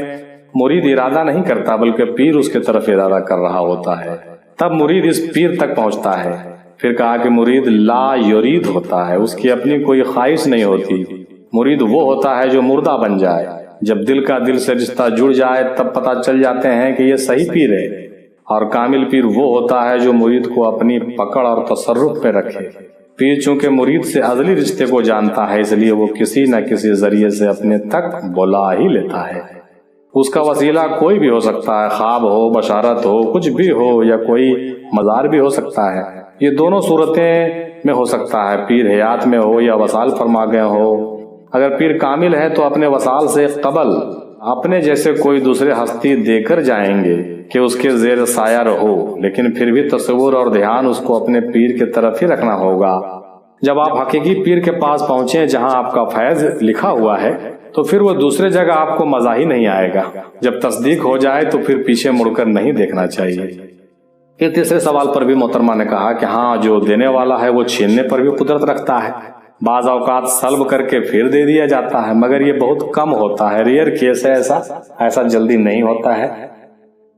S1: مرید ارادہ نہیں کرتا بلکہ پیر اس کے طرف ارادہ کر رہا ہوتا ہے، تب مرید اس پیر تک پہنچتا ہے۔ پھر کہا کہ مرید لا یرید ہوتا ہے، اس کی اپنی کوئی خواہش نہیں ہوتی۔ مرید وہ ہوتا ہے جو مردہ بن جائے، جب دل کا دل سے رشتہ جڑ جائے تب پتہ چل جاتے ہیں کہ یہ صحیح پیر ہے، اور کامل پیر وہ ہوتا ہے جو مرید کو اپنی پکڑ اور تصرف پہ رکھے۔ پیر چونکہ مرید سے ازلی رشتے کو جانتا ہے، اس لیے وہ کسی نہ کسی ذریعے سے اپنے تک بلا ہی لیتا ہے۔ اس کا وسیلہ کوئی بھی ہو سکتا ہے، خواب ہو، بشارت ہو، کچھ بھی ہو، یا کوئی مزار بھی ہو سکتا ہے۔ یہ دونوں صورتیں میں ہو سکتا ہے، پیر حیات میں ہو یا وصال فرما گئے ہو۔ اگر پیر کامل ہے تو اپنے وصال سے قبل اپنے جیسے کوئی دوسرے ہستی دے کر جائیں گے کہ اس کے زیر سایہ رہو، لیکن پھر بھی تصور اور دھیان اس کو اپنے پیر کی طرف ہی رکھنا ہوگا۔ جب آپ حقیقی پیر کے پاس پہنچے جہاں آپ کا فیض لکھا ہوا ہے تو پھر وہ دوسرے جگہ آپ کو مزہ ہی نہیں آئے گا۔ جب تصدیق ہو جائے تو پھر پیچھے مڑ کر نہیں دیکھنا چاہیے۔ پھر تیسرے سوال پر بھی محترمہ نے کہا کہ ہاں، جو دینے والا ہے وہ چھیننے پر بھی قدرت رکھتا ہے، بعض اوقات سلب کر کے پھر دے دیا جاتا ہے، مگر یہ بہت کم ہوتا ہے، ریئر کیس ہے، ایسا جلدی نہیں ہوتا ہے۔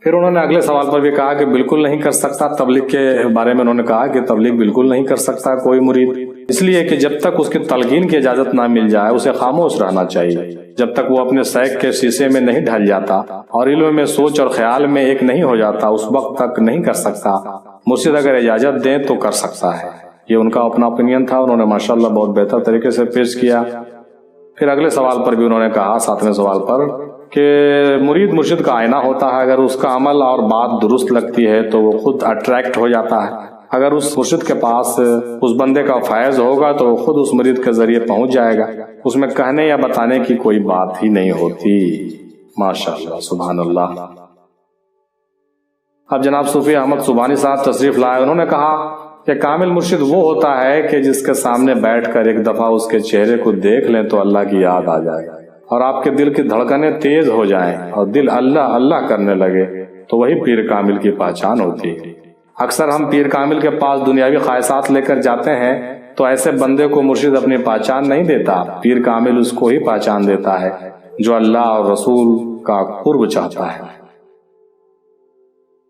S1: پھر انہوں نے اگلے سوال پر بھی کہا کہ بالکل نہیں کر سکتا، تبلیغ کے بارے میں انہوں نے کہا کہ تبلیغ بالکل نہیں کر سکتا کوئی مرید، اس لیے کہ جب تک اس کی تلقین کی اجازت نہ مل جائے اسے خاموش رہنا چاہیے، جب تک وہ اپنے سیک کے شیشے میں نہیں ڈھل جاتا اور علم میں سوچ اور خیال میں ایک نہیں ہو جاتا، اس وقت تک نہیں کر سکتا۔ مرشد اگر اجازت دیں تو کر سکتا ہے۔ یہ ان کا اپنا اوپینین تھا، انہوں نے ماشاءاللہ بہت بہتر طریقے سے پیش کیا۔ پھر اگلے سوال پر بھی انہوں نے کہا، ساتویں سوال پر، کہ مرید مرشد کا آئینہ ہوتا ہے، اگر اس کا عمل اور بات درست لگتی ہے تو وہ خود اٹریکٹ ہو جاتا ہے، اگر اس مرشد کے پاس اس بندے کا فیض ہوگا تو خود اس مرید کے ذریعے پہنچ جائے گا، اس میں کہنے یا بتانے کی کوئی بات ہی نہیں ہوتی۔ ماشاءاللہ، سبحان اللہ۔ اب جناب صوفی احمد سبحانی صاحب تشریف لائے، انہوں نے کہا کہ کامل مرشد وہ ہوتا ہے کہ جس کے سامنے بیٹھ کر ایک دفعہ اس کے چہرے کو دیکھ لیں تو اللہ کی یاد آ جائے اور آپ کے دل کی دھڑکنیں تیز ہو جائیں اور دل اللہ اللہ کرنے لگے، تو وہی پیر کامل کی پہچان ہوتی ہے۔ اکثر ہم پیر کامل کے پاس دنیاوی خواہشات لے کر جاتے ہیں تو ایسے بندے کو مرشد اپنی پہچان نہیں دیتا، پیر کامل اس کو ہی پہچان دیتا ہے جو اللہ اور رسول کا قرب چاہتا ہے۔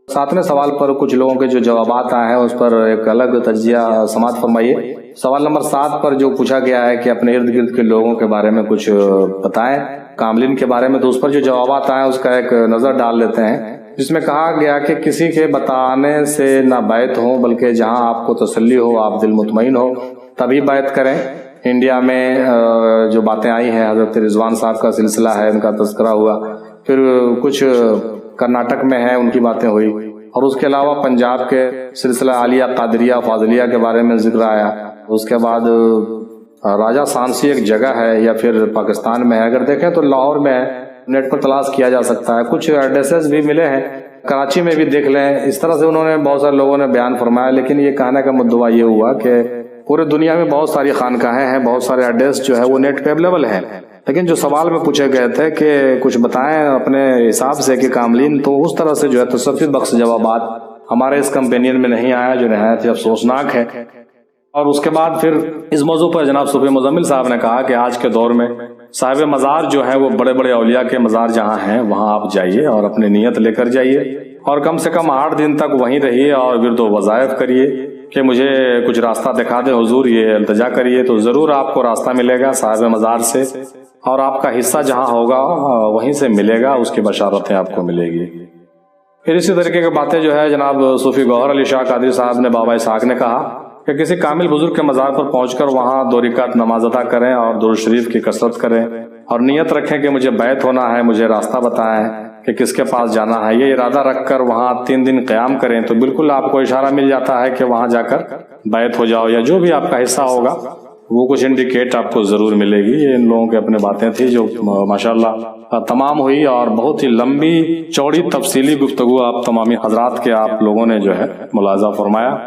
S1: ساتویں سوال پر کچھ لوگوں کے جو جوابات آئے ہیں اس پر ایک الگ تجزیہ سماعت فرمائیے۔ سوال نمبر 7 پر جو پوچھا گیا ہے کہ اپنے ارد گرد کے لوگوں کے بارے میں کچھ بتائیں، کاملین کے بارے میں، تو اس پر جو جوابات آئے ہیں اس کا ایک نظر ڈال لیتے ہیں، جس میں کہا گیا کہ کسی کے بتانے سے نہ بیعت ہو، بلکہ جہاں آپ کو تسلی ہو، آپ دل مطمئن ہو، تبھی بیعت کریں۔ انڈیا میں جو باتیں آئی ہیں، حضرت رضوان صاحب کا سلسلہ ہے، ان کا تذکرہ ہوا، پھر کچھ کرناٹک میں ہے ان کی باتیں ہوئی، اور اس کے علاوہ پنجاب کے سلسلہ عالیہ قادریہ فاضلیہ کے بارے میں ذکر آیا۔ اس کے بعد راجہ سانسی ایک جگہ ہے یا پھر پاکستان میں ہے، اگر دیکھیں تو لاہور میں ہے، نیٹ پر تلاش کیا جا سکتا ہے، کچھ ایڈریسز بھی ملے ہیں، کراچی میں بھی دیکھ لیں۔ اس طرح سے انہوں نے بہت سارے لوگوں نے بیان فرمایا، لیکن یہ کہنے کا مدعا یہ ہوا کہ پورے دنیا میں بہت ساری خانقاہیں ہیں، بہت سارے ایڈریس جو ہے وہ نیٹ پہ اویلیبل ہیں، لیکن جو سوال میں پوچھے گئے تھے کہ کچھ بتائیں اپنے حساب سے کہ کاملین، تو اس طرح سے جو ہے تصفی بخش جوابات ہمارے اس کمپینین میں نہیں آیا، جو نہایت ہی افسوسناک ہے۔ اور اس کے بعد پھر اس موضوع پر جناب صوفی مزمل صاحب نے کہا کہ آج کے دور میں صاحب مزار جو ہے وہ بڑے بڑے اولیاء کے مزار جہاں ہیں وہاں آپ جائیے اور اپنی نیت لے کر جائیے، اور کم سے کم 8 دن تک وہیں رہیے اور ورد و وظائف کریے کہ مجھے کچھ راستہ دکھا دیں حضور، یہ التجا کریے تو ضرور آپ کو راستہ ملے گا صاحب مزار سے، اور آپ کا حصہ جہاں ہوگا وہیں سے ملے گا، اس کی بشارتیں آپ کو ملے گی۔ پھر اسی طریقے کی باتیں جو ہے جناب صوفی گوہر علی شاہ قادری صاحب نے بابا اسحاق نے کہا کہ کسی کامل بزرگ کے مزار پر پہنچ کر وہاں 2 رکعت نماز ادا کریں اور درود شریف کی کثرت کریں اور نیت رکھیں کہ مجھے بیعت ہونا ہے، مجھے راستہ بتائیں کہ کس کے پاس جانا ہے، یہ ارادہ رکھ کر وہاں 3 دن قیام کریں تو بالکل آپ کو اشارہ مل جاتا ہے کہ وہاں جا کر بیعت ہو جاؤ، یا جو بھی آپ کا حصہ ہوگا وہ کچھ انڈیکیٹ آپ کو ضرور ملے گی۔ یہ ان لوگوں کی اپنے باتیں تھی جو ماشاءاللہ تمام ہوئی، اور بہت ہی لمبی چوڑی تفصیلی گفتگو آپ تمامی حضرات کے آپ لوگوں نے جو ہے ملاحظہ فرمایا۔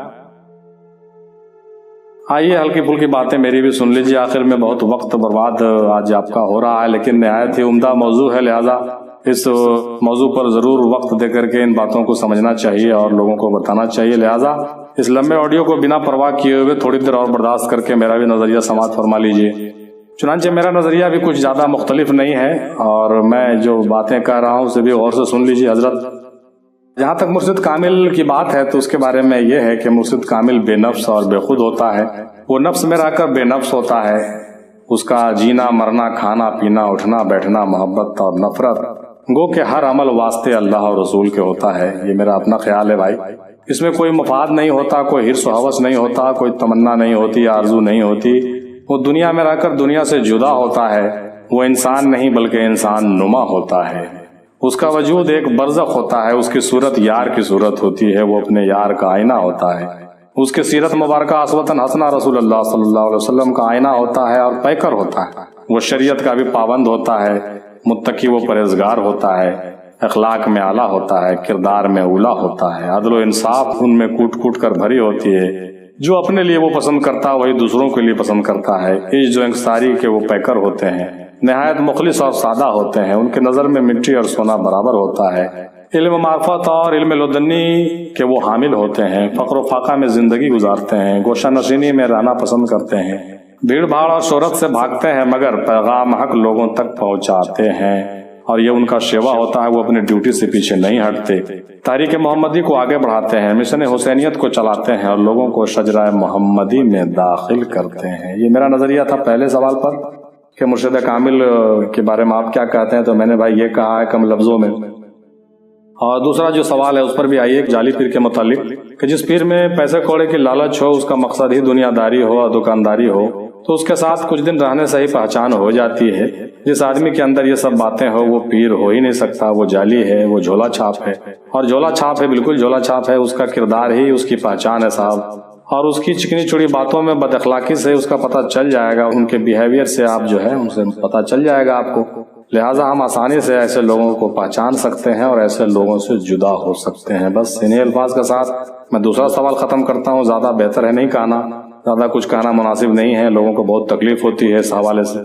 S1: آئیے ہلکی پھلکی باتیں میری بھی سن لیجیے، آخر میں بہت وقت برباد آج آپ کا ہو رہا ہے، لیکن نہایت ہی عمدہ موضوع ہے، لہذا اس موضوع پر ضرور وقت دے کر کے ان باتوں کو سمجھنا چاہیے اور لوگوں کو بتانا چاہیے، لہذا اس لمبے آڈیو کو بنا پرواہ کیے ہوئے تھوڑی دیر اور برداشت کر کے میرا بھی نظریہ سماعت فرما لیجیے۔ چنانچہ میرا نظریہ بھی کچھ زیادہ مختلف نہیں ہے، اور میں جو باتیں کہہ رہا ہوں اسے بھی غور سے سن لیجیے حضرت۔ جہاں تک مرشد کامل کی بات ہے تو اس کے بارے میں یہ ہے کہ مرشد کامل بے نفس اور بے خود ہوتا ہے، وہ نفس میں رہ کر بے نفس ہوتا ہے، اس کا جینا مرنا کھانا پینا اٹھنا بیٹھنا محبت اور نفرت گو کہ ہر عمل واسطے اللہ اور رسول کے ہوتا ہے، یہ میرا اپنا خیال ہے بھائی۔ اس میں کوئی مفاد نہیں ہوتا، کوئی حرص و ہوس نہیں ہوتا، کوئی تمنا نہیں ہوتی، آرزو نہیں ہوتی، وہ دنیا میں رہ کر دنیا سے جدا ہوتا ہے، وہ انسان نہیں بلکہ انسان نما ہوتا ہے، اس کا وجود ایک برزخ ہوتا ہے، اس کی صورت یار کی صورت ہوتی ہے، وہ اپنے یار کا آئینہ ہوتا ہے، اس کی سیرت مبارکہ اسوۃ حسنہ رسول اللہ صلی اللہ علیہ وسلم کا آئینہ ہوتا ہے اور پیکر ہوتا ہے، وہ شریعت کا بھی پابند ہوتا ہے، متقی و پرہیزگار ہوتا ہے، اخلاق میں اعلیٰ ہوتا ہے، کردار میں اولیٰ ہوتا ہے، عدل و انصاف ان میں کوٹ کوٹ کر بھری ہوتی ہے، جو اپنے لیے وہ پسند کرتا وہی دوسروں کے لیے پسند کرتا ہے، عجز و انکساری کے وہ پیکر ہوتے ہیں، نہایت مخلص اور سادہ ہوتے ہیں، ان کے نظر میں مٹی اور سونا برابر ہوتا ہے، علم معرفت اور علم لدنی کے وہ حامل ہوتے ہیں، فقر و فاقہ میں زندگی گزارتے ہیں، گوشہ نشینی میں رہنا پسند کرتے ہیں، بھیڑ بھاڑ اور شہرت سے بھاگتے ہیں مگر پیغام حق لوگوں تک پہنچاتے ہیں، اور یہ ان کا شیوا ہوتا ہے، وہ اپنی ڈیوٹی سے پیچھے نہیں ہٹتے، تحریک محمدی کو آگے بڑھاتے ہیں، مشن حسینیت کو چلاتے ہیں اور لوگوں کو شجرہ محمدی میں داخل کرتے ہیں۔ یہ میرا نظریہ تھا پہلے سوال پر کہ مرشد کامل کے بارے میں آپ کیا کہتے ہیں، تو میں نے بھائی یہ کہا ہے کم لفظوں میں۔ اور دوسرا جو سوال ہے اس پر بھی آئیے ایک جعلی پیر کے متعلق کہ جس پیر میں پیسے کوڑے کی لالچ ہو، اس کا مقصد ہی دنیا داری ہو اور دکانداری ہو، تو اس کے ساتھ کچھ دن رہنے سے ہی پہچان ہو جاتی ہے۔ جس آدمی کے اندر یہ سب باتیں ہو وہ پیر ہو ہی نہیں سکتا، وہ جعلی ہے، وہ جھولا چھاپ ہے، اور جھولا چھاپ ہے، بالکل جھولا چھاپ ہے، اس کا کردار ہی اس کی پہچان ہے صاحب، اور اس کی چکنی چوڑی باتوں میں بد اخلاقی سے اس کا پتہ چل جائے گا، ان کے بیہیویئر سے آپ جو ہے ان سے پتہ چل جائے گا آپ کو۔ لہٰذا ہم آسانی سے ایسے لوگوں کو پہچان سکتے ہیں اور ایسے لوگوں سے جدا ہو سکتے ہیں۔ بس انہیں الفاظ کے ساتھ میں دوسرا سوال ختم کرتا ہوں، زیادہ بہتر ہے نہیں کہنا، زیادہ کچھ کہنا مناسب نہیں ہے، لوگوں کو بہت تکلیف ہوتی ہے اس حوالے سے۔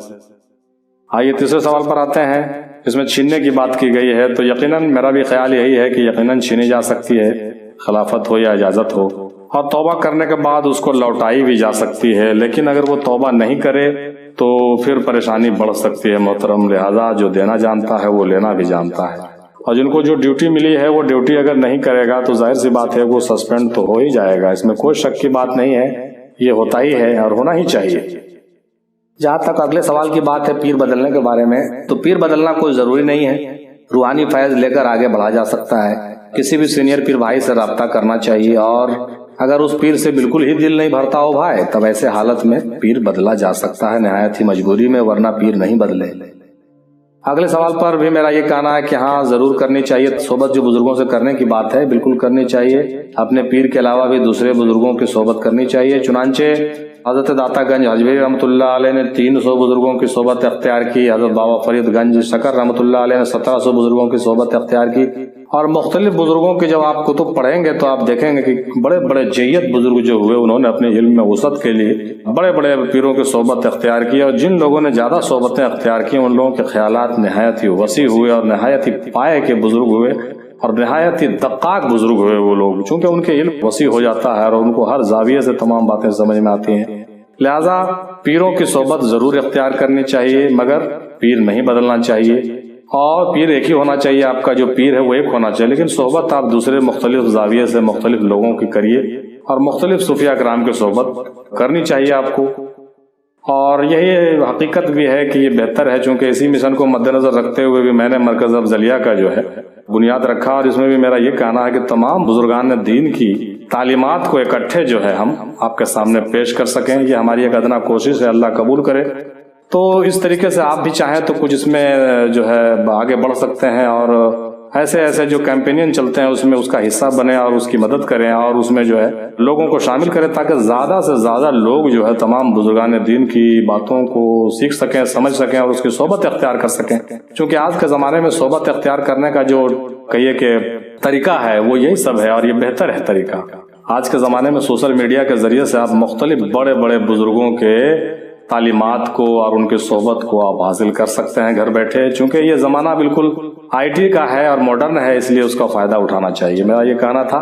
S1: آئیے تیسرے سوال پر آتے ہیں، اس میں چھیننے کی بات کی گئی ہے، تو یقیناً میرا بھی خیال یہی ہے کہ یقیناً چھینی جا سکتی ہے، خلافت ہو یا اجازت ہو، اور توبہ کرنے کے بعد اس کو لوٹائی بھی جا سکتی ہے، لیکن اگر وہ توبہ نہیں کرے تو پھر پریشانی بڑھ سکتی ہے محترم۔ لہذا جو دینا جانتا ہے وہ لینا بھی جانتا ہے، اور جن کو جو ڈیوٹی ملی ہے وہ ڈیوٹی اگر نہیں کرے گا تو ظاہر سی بات ہے وہ سسپینڈ تو ہو ہی جائے گا، اس میں کوئی شک کی بات نہیں ہے، یہ ہوتا ہی ہے اور ہونا ہی چاہیے۔ جہاں تک اگلے سوال کی بات ہے پیر بدلنے کے بارے میں، تو پیر بدلنا کوئی ضروری نہیں ہے، روحانی فیض لے کر آگے بڑھا جا سکتا ہے۔ کسی بھی سینئر پیر بھائی سے رابطہ کرنا چاہیے، اور اگر اس پیر سے بالکل ہی دل نہیں بھرتا ہو بھائی، تب ایسے حالت میں پیر بدلا جا سکتا ہے نہایت ہی مجبوری میں، ورنہ پیر نہیں بدلے۔ اگلے سوال پر بھی میرا یہ کہنا ہے کہ ہاں ضرور کرنی چاہیے صحبت، جو بزرگوں سے کرنے کی بات ہے بالکل کرنی چاہیے، اپنے پیر کے علاوہ بھی دوسرے بزرگوں کی صحبت کرنی چاہیے۔ چنانچہ حضرت داتا گنج حجویری رحمۃ اللہ علیہ نے 300 بزرگوں کی صحبت اختیار کی، حضرت بابا فرید گنج شکر رحمۃ اللہ علیہ نے 1700 بزرگوں کی صحبت اختیار کی، اور مختلف بزرگوں کے جب آپ کتب پڑھیں گے تو آپ دیکھیں گے کہ بڑے بڑے جیت بزرگ جو ہوئے انہوں نے اپنے علم میں وسعت کے لیے بڑے بڑے پیروں کی صحبت اختیار کی، اور جن لوگوں نے زیادہ صحبتیں اختیار کی ان لوگوں کے خیالات نہایت ہی وسیع ہوئے اور نہایت ہی پائے کے بزرگ ہوئے اور نہایت ہی دقاق بزرگ ہوئے وہ لوگ، چونکہ ان کے علم وسیع ہو جاتا ہے اور ان کو ہر زاویے سے تمام باتیں سمجھ میں آتی ہیں۔ لہذا پیروں کی صحبت ضرور اختیار کرنی چاہیے، مگر پیر نہیں بدلنا چاہیے، اور پیر ایک ہی ہونا چاہیے، آپ کا جو پیر ہے وہ ایک ہونا چاہیے، لیکن صحبت آپ دوسرے مختلف زاویے سے مختلف لوگوں کی کریے، اور مختلف صوفیاء کرام کی صحبت کرنی چاہیے آپ کو۔ اور یہی حقیقت بھی ہے کہ یہ بہتر ہے، چونکہ اسی مشن کو مد نظر رکھتے ہوئے بھی میں نے مرکز افضلیہ کا جو ہے بنیاد رکھا، اور اس میں بھی میرا یہ کہنا ہے کہ تمام بزرگان دین کی تعلیمات کو اکٹھے جو ہے ہم آپ کے سامنے پیش کر سکیں، یہ ہماری ایک ادنا کوشش ہے، اللہ قبول کرے۔ تو اس طریقے سے آپ بھی چاہیں تو کچھ اس میں جو ہے آگے بڑھ سکتے ہیں، اور ایسے ایسے جو کیمپینین چلتے ہیں اس میں اس کا حصہ بنے اور اس کی مدد کریں، اور اس میں جو ہے لوگوں کو شامل کریں، تاکہ زیادہ سے زیادہ لوگ جو ہے تمام بزرگان دین کی باتوں کو سیکھ سکیں، سمجھ سکیں اور اس کی صحبت اختیار کر سکیں۔ چونکہ آج کے زمانے میں صحبت اختیار کرنے کا جو کہیے کہ طریقہ ہے وہ یہی سب ہے، اور یہ بہتر ہے طریقہ۔ آج کے زمانے میں سوشل میڈیا کے ذریعے سے آپ مختلف بڑے بڑے بزرگوں کے تعلیمات کو اور ان کی صحبت کو آپ حاصل کر سکتے ہیں گھر بیٹھے، چونکہ یہ زمانہ بالکل آئی ٹی کا ہے اور ماڈرن ہے، اس لیے اس کا فائدہ اٹھانا چاہیے، میرا یہ کہنا تھا۔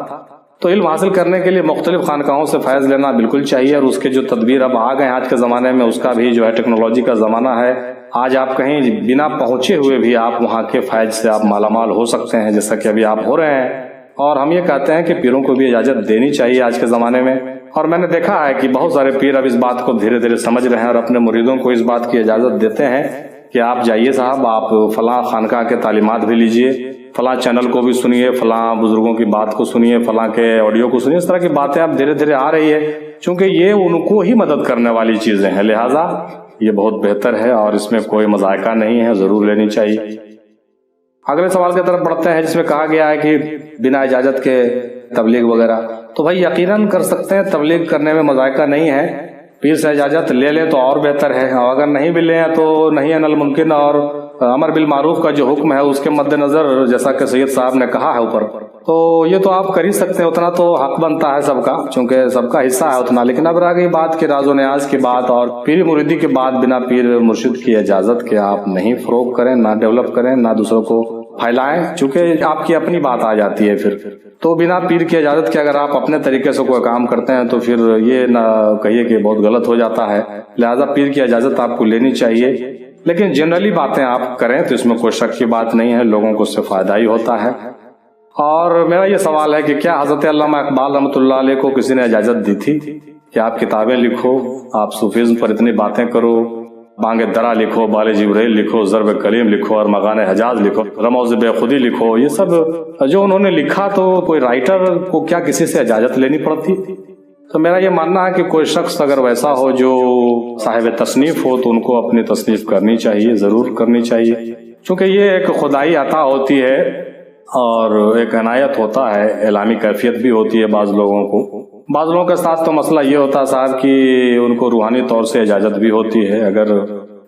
S1: تو علم حاصل کرنے کے لیے مختلف خانقاہوں سے فیض لینا بالکل چاہیے، اور اس کے جو تدبیر اب آ گئے آج کے زمانے میں اس کا بھی جو ہے ٹیکنالوجی کا زمانہ ہے، آج آپ کہیں بنا پہنچے ہوئے بھی آپ وہاں کے فیض سے آپ مالا مال ہو سکتے ہیں، جیسا کہ ابھی آپ ہو رہے ہیں۔ اور ہم یہ کہتے ہیں کہ پیروں کو بھی اجازت دینی چاہیے آج کے زمانے میں، اور میں نے دیکھا ہے کہ بہت سارے پیر اب اس بات کو دھیرے دھیرے سمجھ رہے ہیں اور اپنے مریدوں کو اس بات کی اجازت دیتے ہیں کہ آپ جائیے صاحب، آپ فلاں خانقاہ کے تعلیمات بھی لیجئے، فلاں چینل کو بھی سنیے، فلاں بزرگوں کی بات کو سنیے، فلاں کے آڈیو کو سنیے۔ اس طرح کی باتیں اب دھیرے دھیرے آ رہی ہے، چونکہ یہ ان کو ہی مدد کرنے والی چیزیں ہیں، لہٰذا یہ بہت بہتر ہے اور اس میں کوئی مذائقہ نہیں ہے، ضرور لینی چاہیے۔ اگلے سوال کی طرف بڑھتے ہیں، جس میں کہا گیا ہے کہ بنا اجازت کے تبلیغ وغیرہ، تو بھائی یقیناً کر سکتے ہیں، تبلیغ کرنے میں مذائقہ نہیں ہے، پیر سے اجازت لے لیں تو اور بہتر ہے، اور اگر نہیں بھی لیں تو نہیں ہے نل ممکن، اور امر بالمعروف کا جو حکم ہے اس کے مد نظر جیسا کہ سید صاحب نے کہا ہے اوپر، تو یہ تو آپ کر ہی سکتے ہیں، اتنا تو حق بنتا ہے سب کا، چونکہ سب کا حصہ ہے اتنا۔ لیکن اب رہ گئی بات کہ راز و نیاز کی بات اور پیری مریدی کی بات، بنا پیر مرشد کی اجازت کے آپ نہیں فروغ کریں، نہ ڈیولپ کریں، نہ دوسروں کو پھیلائیں، چونکہ آپ کی اپنی بات آ جاتی ہے پھر۔ تو بنا پیر کی اجازت کے اگر آپ اپنے طریقے سے کوئی کام کرتے ہیں تو پھر یہ نہ کہیے کہ بہت غلط ہو جاتا ہے، لہذا پیر کی اجازت آپ کو لینی چاہیے، لیکن جنرلی باتیں آپ کریں تو اس میں کوئی شک کی بات نہیں ہے، لوگوں کو اس سے فائدہ ہی ہوتا ہے۔ اور میرا یہ سوال ہے کہ کیا حضرت علامہ اقبال رحمۃ اللہ علیہ کو کسی نے اجازت دی تھی کہ آپ کتابیں لکھو، آپ صوفیزم پر اتنی باتیں کرو، بانگ درا لکھو، بال جبریل لکھو، ضرب کلیم لکھو، اور مغان حجاز لکھو، رموز بے خودی لکھو، یہ سب جو انہوں نے لکھا، تو کوئی رائٹر کو کیا کسی سے اجازت لینی پڑتی؟ تو میرا یہ ماننا ہے کہ کوئی شخص اگر ویسا ہو جو صاحب تصنیف ہو تو ان کو اپنی تصنیف کرنی چاہیے، ضرور کرنی چاہیے، چونکہ یہ ایک خدائی عطا ہوتی ہے اور ایک عنایت ہوتا ہے، اعلامی کیفیت بھی ہوتی ہے بعض لوگوں کو۔ بعض لوگوں کے ساتھ تو مسئلہ یہ ہوتا ہے صاحب کہ ان کو روحانی طور سے اجازت بھی ہوتی ہے، اگر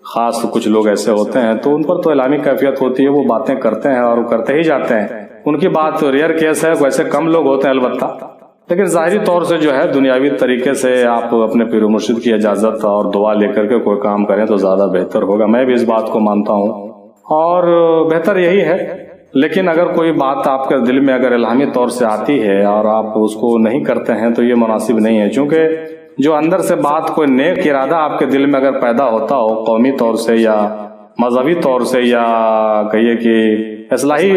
S1: خاص کچھ لوگ ایسے ہوتے ہیں تو ان پر تو اعلامی کیفیت ہوتی ہے، وہ باتیں کرتے ہیں اور کرتے ہی جاتے ہیں، ان کی بات ریئر کیس ہے، ویسے کم لوگ ہوتے ہیں البتہ، لیکن ظاہری طور سے جو ہے دنیاوی طریقے سے آپ اپنے پیر و مرشد کی اجازت اور دعا لے کر کے کوئی کام کریں تو زیادہ بہتر ہوگا۔ میں بھی اس بات کو مانتا ہوں اور بہتر یہی ہے، لیکن اگر کوئی بات آپ کے دل میں اگر الہامی طور سے آتی ہے اور آپ اس کو نہیں کرتے ہیں تو یہ مناسب نہیں ہے، چونکہ جو اندر سے بات کوئی نیک ارادہ آپ کے دل میں اگر پیدا ہوتا ہو قومی طور سے یا مذہبی طور سے یا کہیے کہ اصلاحی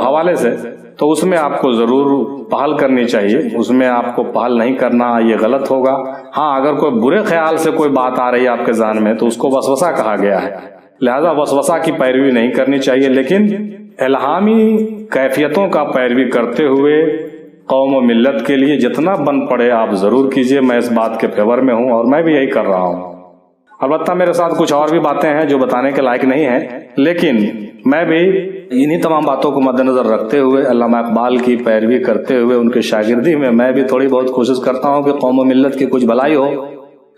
S1: حوالے سے، تو اس میں آپ کو ضرور پہل کرنی چاہیے، اس میں آپ کو پہل نہیں کرنا یہ غلط ہوگا۔ ہاں اگر کوئی برے خیال سے کوئی بات آ رہی ہے آپ کے ذہن میں تو اس کو وسوسہ کہا گیا ہے، لہذا وسوسہ کی پیروی نہیں کرنی چاہیے، لیکن الہامی کیفیتوں کا پیروی کرتے ہوئے قوم و ملت کے لیے جتنا بن پڑے آپ ضرور کیجئے۔ میں اس بات کے فیور میں ہوں اور میں بھی یہی کر رہا ہوں۔ البتہ میرے ساتھ کچھ اور بھی باتیں ہیں جو بتانے کے لائق نہیں ہیں، لیکن میں بھی انہی تمام باتوں کو مد نظر رکھتے ہوئے علامہ اقبال کی پیروی کرتے ہوئے ان کے شاگردی میں بھی تھوڑی بہت کوشش کرتا ہوں کہ قوم و ملت کی کچھ بھلائی ہو،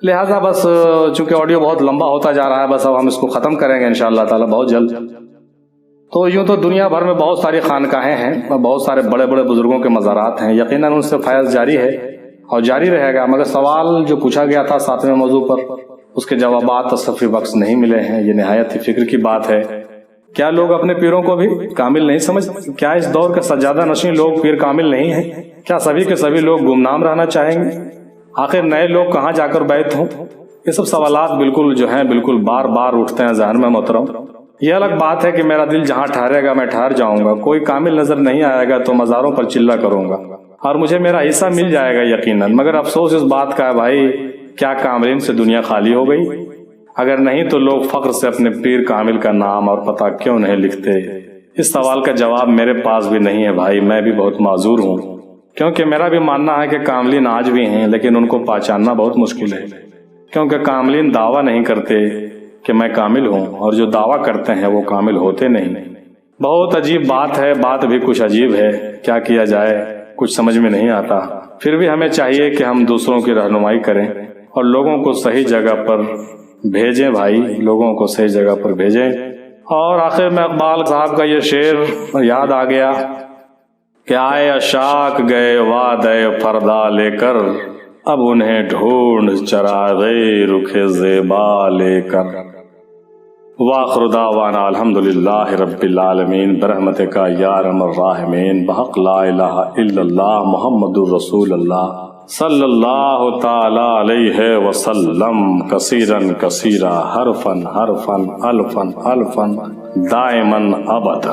S1: لہٰذا بس چونکہ آڈیو بہت لمبا ہوتا جا رہا ہے، بس اب ہم اس کو ختم کریں گے انشاءاللہ تعالی بہت جلد۔ تو یوں تو دنیا بھر میں بہت ساری خانقاہیں ہیں اور بہت سارے بڑے بڑے بزرگوں کے مزارات ہیں، یقیناً ان سے فیض جاری ہے اور جاری رہے گا، مگر سوال جو پوچھا گیا تھا 7ویں موضوع پر اس کے جوابات تصفی بخش نہیں ملے ہیں، یہ نہایت ہی فکر کی بات ہے۔ کیا لوگ اپنے پیروں کو بھی کامل نہیں سمجھتے؟ کیا اس دور کے سجادہ نشین لوگ پیر کامل نہیں ہیں؟ کیا سبھی کے سبھی لوگ گمنام رہنا چاہیں گے؟ آخر نئے لوگ کہاں جا کر بیعت ہوں؟ یہ سب سوالات بالکل جو ہیں بالکل بار بار اٹھتے ہیں ذہن میں محترم۔ یہ الگ بات ہے کہ میرا دل جہاں ٹھہرے گا میں ٹھہر جاؤں گا، کوئی کامل نظر نہیں آئے گا تو مزاروں پر چلہ کروں گا اور مجھے میرا حصہ مل جائے گا یقیناً، مگر افسوس اس بات کا ہے بھائی، کیا کاملین سے دنیا خالی ہو گئی؟ اگر نہیں تو لوگ فخر سے اپنے پیر کامل کا نام اور پتہ کیوں نہیں لکھتے؟ اس سوال کا جواب میرے پاس بھی نہیں ہے بھائی، میں بھی بہت معذور ہوں، کیونکہ میرا بھی ماننا ہے کہ کاملین آج بھی ہیں، لیکن ان کو پہچاننا بہت مشکل ہے، کیونکہ کاملین دعویٰ نہیں کرتے کہ میں کامل ہوں، اور جو دعویٰ کرتے ہیں وہ کامل ہوتے نہیں۔ بہت عجیب بات ہے، بات بھی کچھ عجیب ہے، کیا کیا جائے کچھ سمجھ میں نہیں آتا۔ پھر بھی ہمیں چاہیے کہ ہم دوسروں کی رہنمائی کریں اور لوگوں کو صحیح جگہ پر بھیجیں بھائی، لوگوں کو صحیح جگہ پر بھیجیں۔ اور آخر میں اقبال صاحب کا یہ شعر یاد آ گیا کہ آئے اشاک گئے وعدے فردا لے کر، اب انہیں ڈھونڈ چراغے رخ زیبا لے کر۔ وآخر دعوانا الحمدللہ رب العالمین برحمتک یا ارحم الراحمین بحق لا الہ الا اللہ محمد الرسول اللہ صلی اللہ تعالی علیہ وسلم کثیرا کثیرا حرفا حرفا الفا الفا دائما ابدا۔